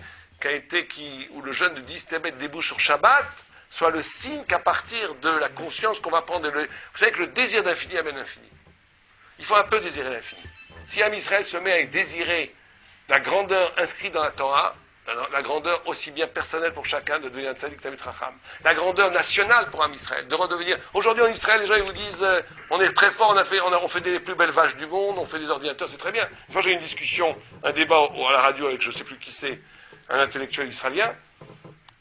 où le jeûne de 10 Tébet débouche sur Shabbat, soit le signe qu'à partir de la conscience qu'on va prendre, vous savez que le désir d'infini amène l'infini. Il faut un peu désirer l'infini. Si Am Israël se met à désirer la grandeur inscrite dans la Torah, la grandeur aussi bien personnelle pour chacun de devenir un tzadik tamid chacham, la grandeur nationale pour Am Israël, de redevenir... Aujourd'hui en Israël, les gens ils vous disent on est très fort, on fait des plus belles vaches du monde, on fait des ordinateurs, c'est très bien. Une fois j'ai eu une discussion, un débat à la radio avec je ne sais plus qui c'est, un intellectuel israélien,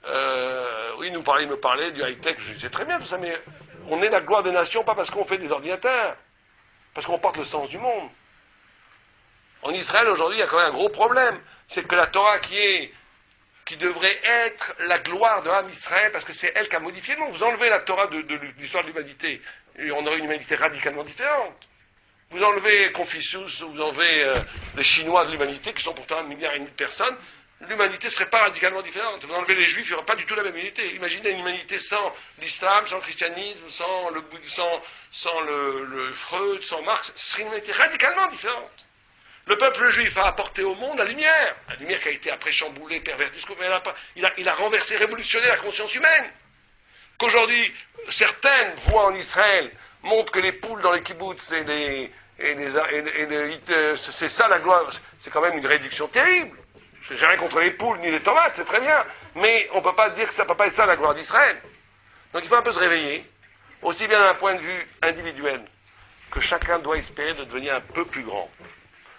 il me parlait du high-tech, je disais très bien tout ça, mais on est la gloire des nations pas parce qu'on fait des ordinateurs, parce qu'on porte le sens du monde. En Israël aujourd'hui il y a quand même un gros problème, c'est que la Torah qui devrait être la gloire de Am Israël, parce que c'est elle qui a modifié le monde. Vous enlevez la Torah de l'histoire de l'humanité, et on aurait une humanité radicalement différente. Vous enlevez Confucius, vous enlevez les Chinois de l'humanité, qui sont pourtant 1,5 milliard de personnes, l'humanité ne serait pas radicalement différente. Vous enlevez les Juifs, il n'y aurait pas du tout la même humanité. Imaginez une humanité sans l'islam, sans le christianisme, sans le Freud, sans Marx, ce serait une humanité radicalement différente. Le peuple juif a apporté au monde la lumière qui a été après chamboulée, pervertie, mais il a renversé, révolutionné la conscience humaine. Qu'aujourd'hui, certaines voix en Israël montrent que les poules dans les kibboutz c'est ça la gloire, c'est quand même une réduction terrible. J'ai rien contre les poules ni les tomates, c'est très bien, mais on ne peut pas dire que ça ne peut pas être ça la gloire d'Israël. Donc il faut un peu se réveiller, aussi bien d'un point de vue individuel, que chacun doit espérer de devenir un peu plus grand.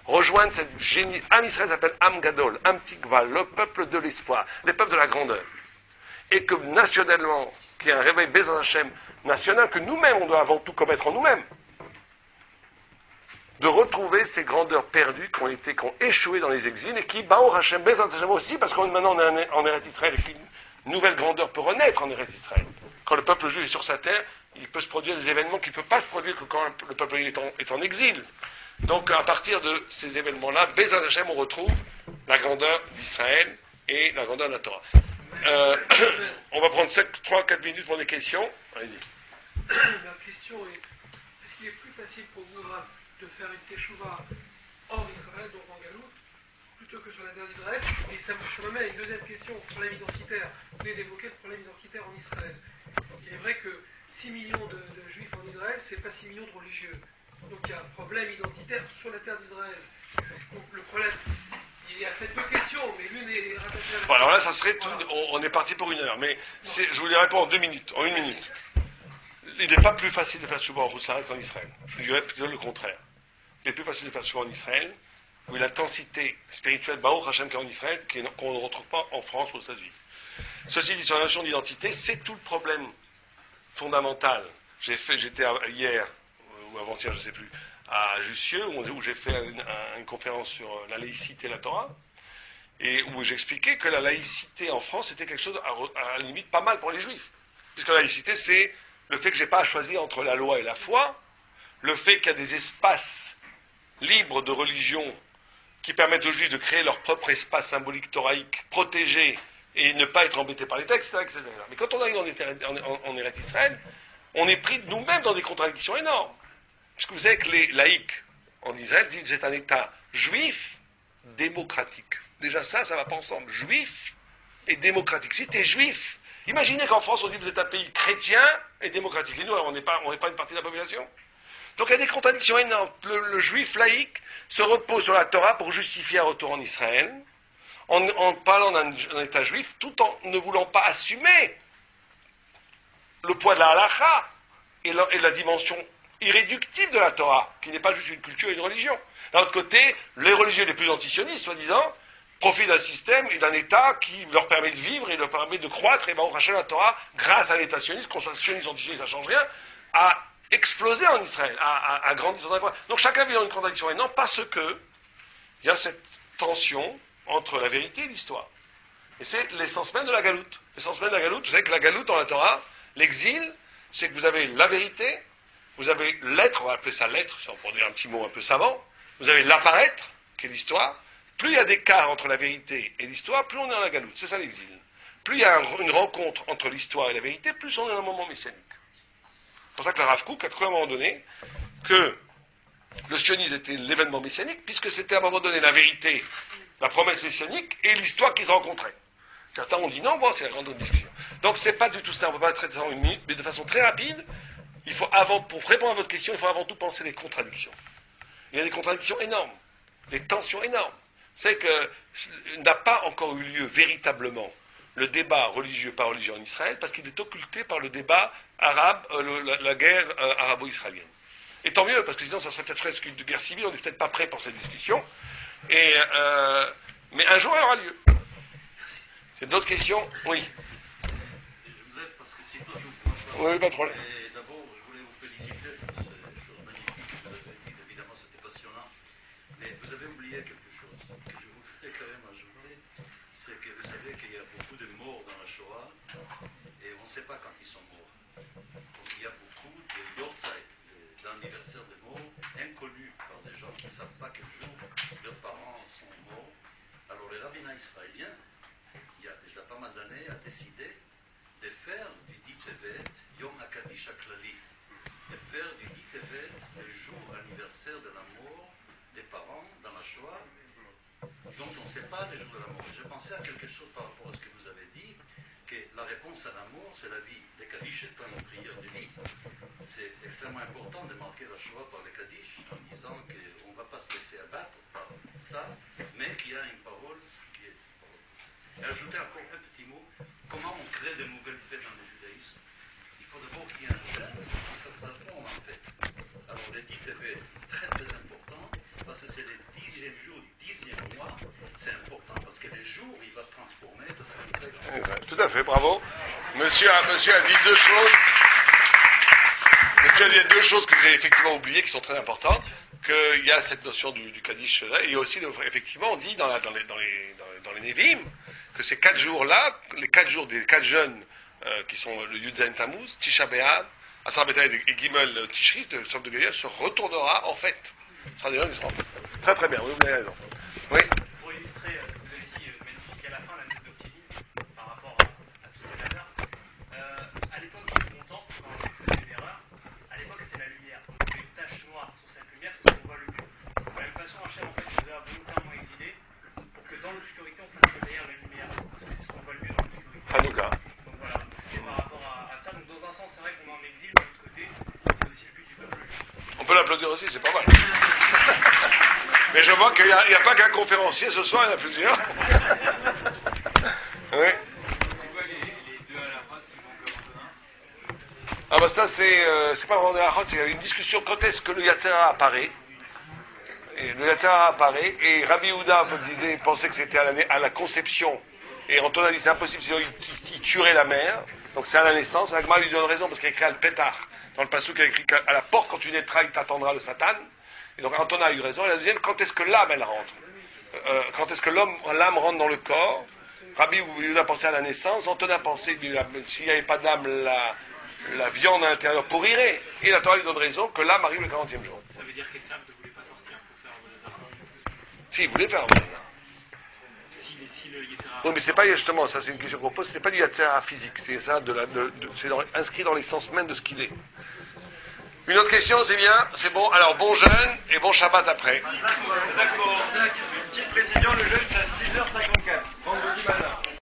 Rejoindre cette génie. Am Israël s'appelle Am Gadol, Am Tikva, le peuple de l'espoir, le peuple de la grandeur. Et que nationalement, qu'il y ait un réveil Bezrat Hashem national, que nous-mêmes, on doit avant tout commettre en nous-mêmes. De retrouver ces grandeurs perdues qui ont échoué dans les exils et qui, Baruch Hashem, Bezrat Hashem aussi, parce que maintenant on est en Eretz Israël et qu'une nouvelle grandeur peut renaître en Eretz Israël. Quand le peuple juif est sur sa terre, il peut se produire des événements qui ne peuvent pas se produire que quand le peuple juif est en exil. Donc, à partir de ces événements-là, Bezrat Hashem, on retrouve la grandeur d'Israël et la grandeur de la Torah. On va prendre 3-4 minutes pour des questions. Allez-y. La question est-ce qu'il est plus facile pour vous de faire une teshuva hors d'Israël, donc en Galoute, plutôt que sur la terre d'Israël? Et ça m'amène à une deuxième question, le problème identitaire. Vous venez d'évoquer le problème identitaire en Israël. Il est vrai que 6 millions de juifs en Israël, c'est pas 6 millions de religieux. Donc il y a un problème identitaire sur la terre d'Israël. Donc le problème, il y a peut-être deux questions, mais l'une est rattachée à la... Bon, alors là, ça serait tout, on est parti pour 1 heure, mais je vous les réponds en 2 minutes, en 1 minute. Il n'est pas plus facile de faire Teshuvah en Roussaret qu'en Israël. Je dirais plutôt le contraire. Il est plus facile de faire Teshuvah en Israël, où l'intensité spirituelle Baruch Hashem qu'en Israël, qu'on ne retrouve pas en France ou aux États-Unis. Ceci dit, sur la notion d'identité, c'est tout le problème fondamental. J'étais hier, ou avant-hier, je ne sais plus, à Jussieu, où j'ai fait une conférence sur la laïcité et la Torah, et où j'expliquais que la laïcité en France était quelque chose, à la limite, pas mal pour les Juifs. Puisque la laïcité, c'est le fait que je n'ai pas à choisir entre la loi et la foi, le fait qu'il y a des espaces libres de religion qui permettent aux Juifs de créer leur propre espace symbolique toraïque, protégé, et ne pas être embêtés par les textes, etc. Mais quand on arrive en Eretz Israël, on est pris nous-mêmes dans des contradictions énormes. Parce que vous savez que les laïcs en Israël disent que c'est un État juif démocratique. Déjà ça va pas ensemble. Juif et démocratique. Si tu es juif, imaginez qu'en France on dit que vous êtes un pays chrétien et démocratique. Et nous, alors, on n'est pas une partie de la population. Donc il y a des contradictions énormes. Le juif laïque se repose sur la Torah pour justifier un retour en Israël, en parlant d'un État juif, tout en ne voulant pas assumer le poids de la halakha et la dimension irréductible de la Torah, qui n'est pas juste une culture et une religion. D'un autre côté, les religieux les plus antisionistes, soi-disant, profitent d'un système et d'un État qui leur permet de vivre et leur permet de croître. Et Baruch Hashem, la Torah, grâce à l'État sioniste, qu'on soit sioniste ou antisioniste, ça ne change rien, a explosé en Israël, a grandi dans un coin. Donc chacun vit dans une contradiction énorme parce que il y a cette tension entre la vérité et l'histoire. Et c'est l'essence même de la galoute. L'essence même de la galoute, vous savez que la galoute dans la Torah, l'exil, c'est que vous avez la vérité, vous avez l'être, on va appeler ça l'être, pour dire un petit mot un peu savant, vous avez l'apparaître, qui est l'histoire. Plus il y a d'écart entre la vérité et l'histoire, plus on est dans la galoute. C'est ça l'exil. Plus il y a une rencontre entre l'histoire et la vérité, plus on est dans un moment messianique. C'est pour ça que la Rav Kook a cru à un moment donné que le sionisme était l'événement messianique, puisque c'était à un moment donné la vérité, la promesse messianique et l'histoire qui se rencontraient. Certains ont dit non, bon, c'est la grande discussion. Donc c'est pas du tout ça, on ne peut pas traiter ça en une minute, mais de façon très rapide, il faut pour répondre à votre question, il faut avant tout penser les contradictions. Il y a des contradictions énormes, des tensions énormes. C'est que n'a pas encore eu lieu véritablement le débat religieux par religieux en Israël, parce qu'il est occulté par le débat arabe, la guerre arabo-israélienne. Et tant mieux, parce que sinon ça serait peut-être presque une guerre civile, on n'est peut-être pas prêt pour cette discussion. Mais un jour elle aura lieu. C'est d'autres questions? Oui. Je vous aide parce que c'est toujours Oui, pas de problème. Et d'abord, je voulais vous féliciter pour ces choses magnifiques que vous avez dites. Évidemment, c'était passionnant. Mais vous avez oublié quelque chose que je voudrais quand même ajouter. C'est que vous savez qu'il y a beaucoup de morts dans la Shoah et on ne sait pas quand ils sont morts. Donc il y a beaucoup de yortzeit, d'anniversaires de morts, inconnus par des gens qui ne savent pas quel jour leurs parents sont morts. Alors le rabbinat israélien, il y a déjà pas mal d'années, a décidé de faire du Dit Tevet Yom HaKadish HaKlali, de faire du Dit Tevet le jour anniversaire de la mort des parents dans la Shoah, dont on ne sait pas le jour de la mort. Je pensais à quelque chose par rapport à ce que vous avez dit, que la réponse à la mort, c'est la vie. Les Kaddish étant une prière de vie, c'est extrêmement important de marquer la Shoah par les Kaddish, en disant qu'on ne va pas se laisser abattre par ça, mais qu'il y a une parole qui est... Et ajouter encore un petit mot, comment on crée de nouvelles fêtes dans le judaïsme. Il faut d'abord qu'il y ait un gène qui se transforme en fait. Alors le Dit Tevet est très très important, parce que c'est le 10e jour du 10e mois, c'est important, parce que le jour il va se transformer, ça sera une très grande... Tout à fait, bravo. Monsieur a dit deux choses. Monsieur a dit deux choses que j'ai effectivement oubliées, qui sont très importantes. Qu'il y a cette notion du Kaddish là, et il y a aussi, effectivement, on dit dans les Nevi'im, que ces 4 jours-là, les 4 jours des 4 jeunes qui sont le Yud-Zayin Tammuz, Tisha B'Av, Asar B'Tavet et Gimel Tishri, de Sof de Goya, se retournera en fait. Ce sera des gens qui seront très très bien, oui, vous avez raison. Oui. Pour illustrer ce que vous avez dit, magnifique à la fin, la note d'optimisme par rapport à tous ces valeurs, à l'époque, il y a longtemps, quand on faisait une erreur, à l'époque c'était la lumière. Donc c'était une tache noire sur cette lumière, c'est ce qu'on voit le mieux. De la même façon, Hachem en fait nous a volontairement exilés pour que dans l'obscurité on fasse rejaillir la lumière. Parce que c'est ce qu'on voit le mieux dans l'obscurité. Hanouka. Donc voilà, donc c'était par rapport à ça. Donc dans un sens, c'est vrai qu'on est en exil, mais de l'autre côté, c'est aussi le but du peuple. On peut l'applaudir aussi, c'est pas mal. Mais je vois qu'il n'y a pas qu'un conférencier ce soir, il y en a plusieurs. Oui. C'est quoi les deux à la fois qui vont comme un? Ah bah ça c'est pas vraiment de la il y avait une discussion quand est-ce que le Yatzera apparaît. Et le Yatzera apparaît et Rabbi Yehuda pensait que c'était à la conception. Et Anton a dit c'est impossible, sinon il tuerait la mère. Donc c'est à la naissance. Agma lui donne raison parce qu'il a écrit Al-Petar. Dans le passage il a écrit qu'à la porte quand tu naîtras il t'attendra le Satan. Et donc Anton a eu raison. Et la deuxième, quand est-ce que l'âme elle rentre quand est-ce que l'âme rentre dans le corps. Rabbi Yehuda pensait à la naissance. Anton a pensé que s'il n'y avait pas d'âme, la viande à l'intérieur pourrirait. Et la Torah lui donne raison que l'âme arrive le 40e jour. Ça veut dire qu'Esav ne voulait pas sortir pour faire un Si, il voulait faire un Bolazar. Si le Yetzera... Oui, mais c'est pas justement, ça c'est une question qu'on pose, c'est pas du Yatzera physique, c'est ça, inscrit dans l'essence même de ce qu'il est. Une autre question, c'est bien, c'est bon. Alors, bon jeûne et bon Shabbat après. Une petite précision, le jeûne c'est à 6h54, vendredi matin.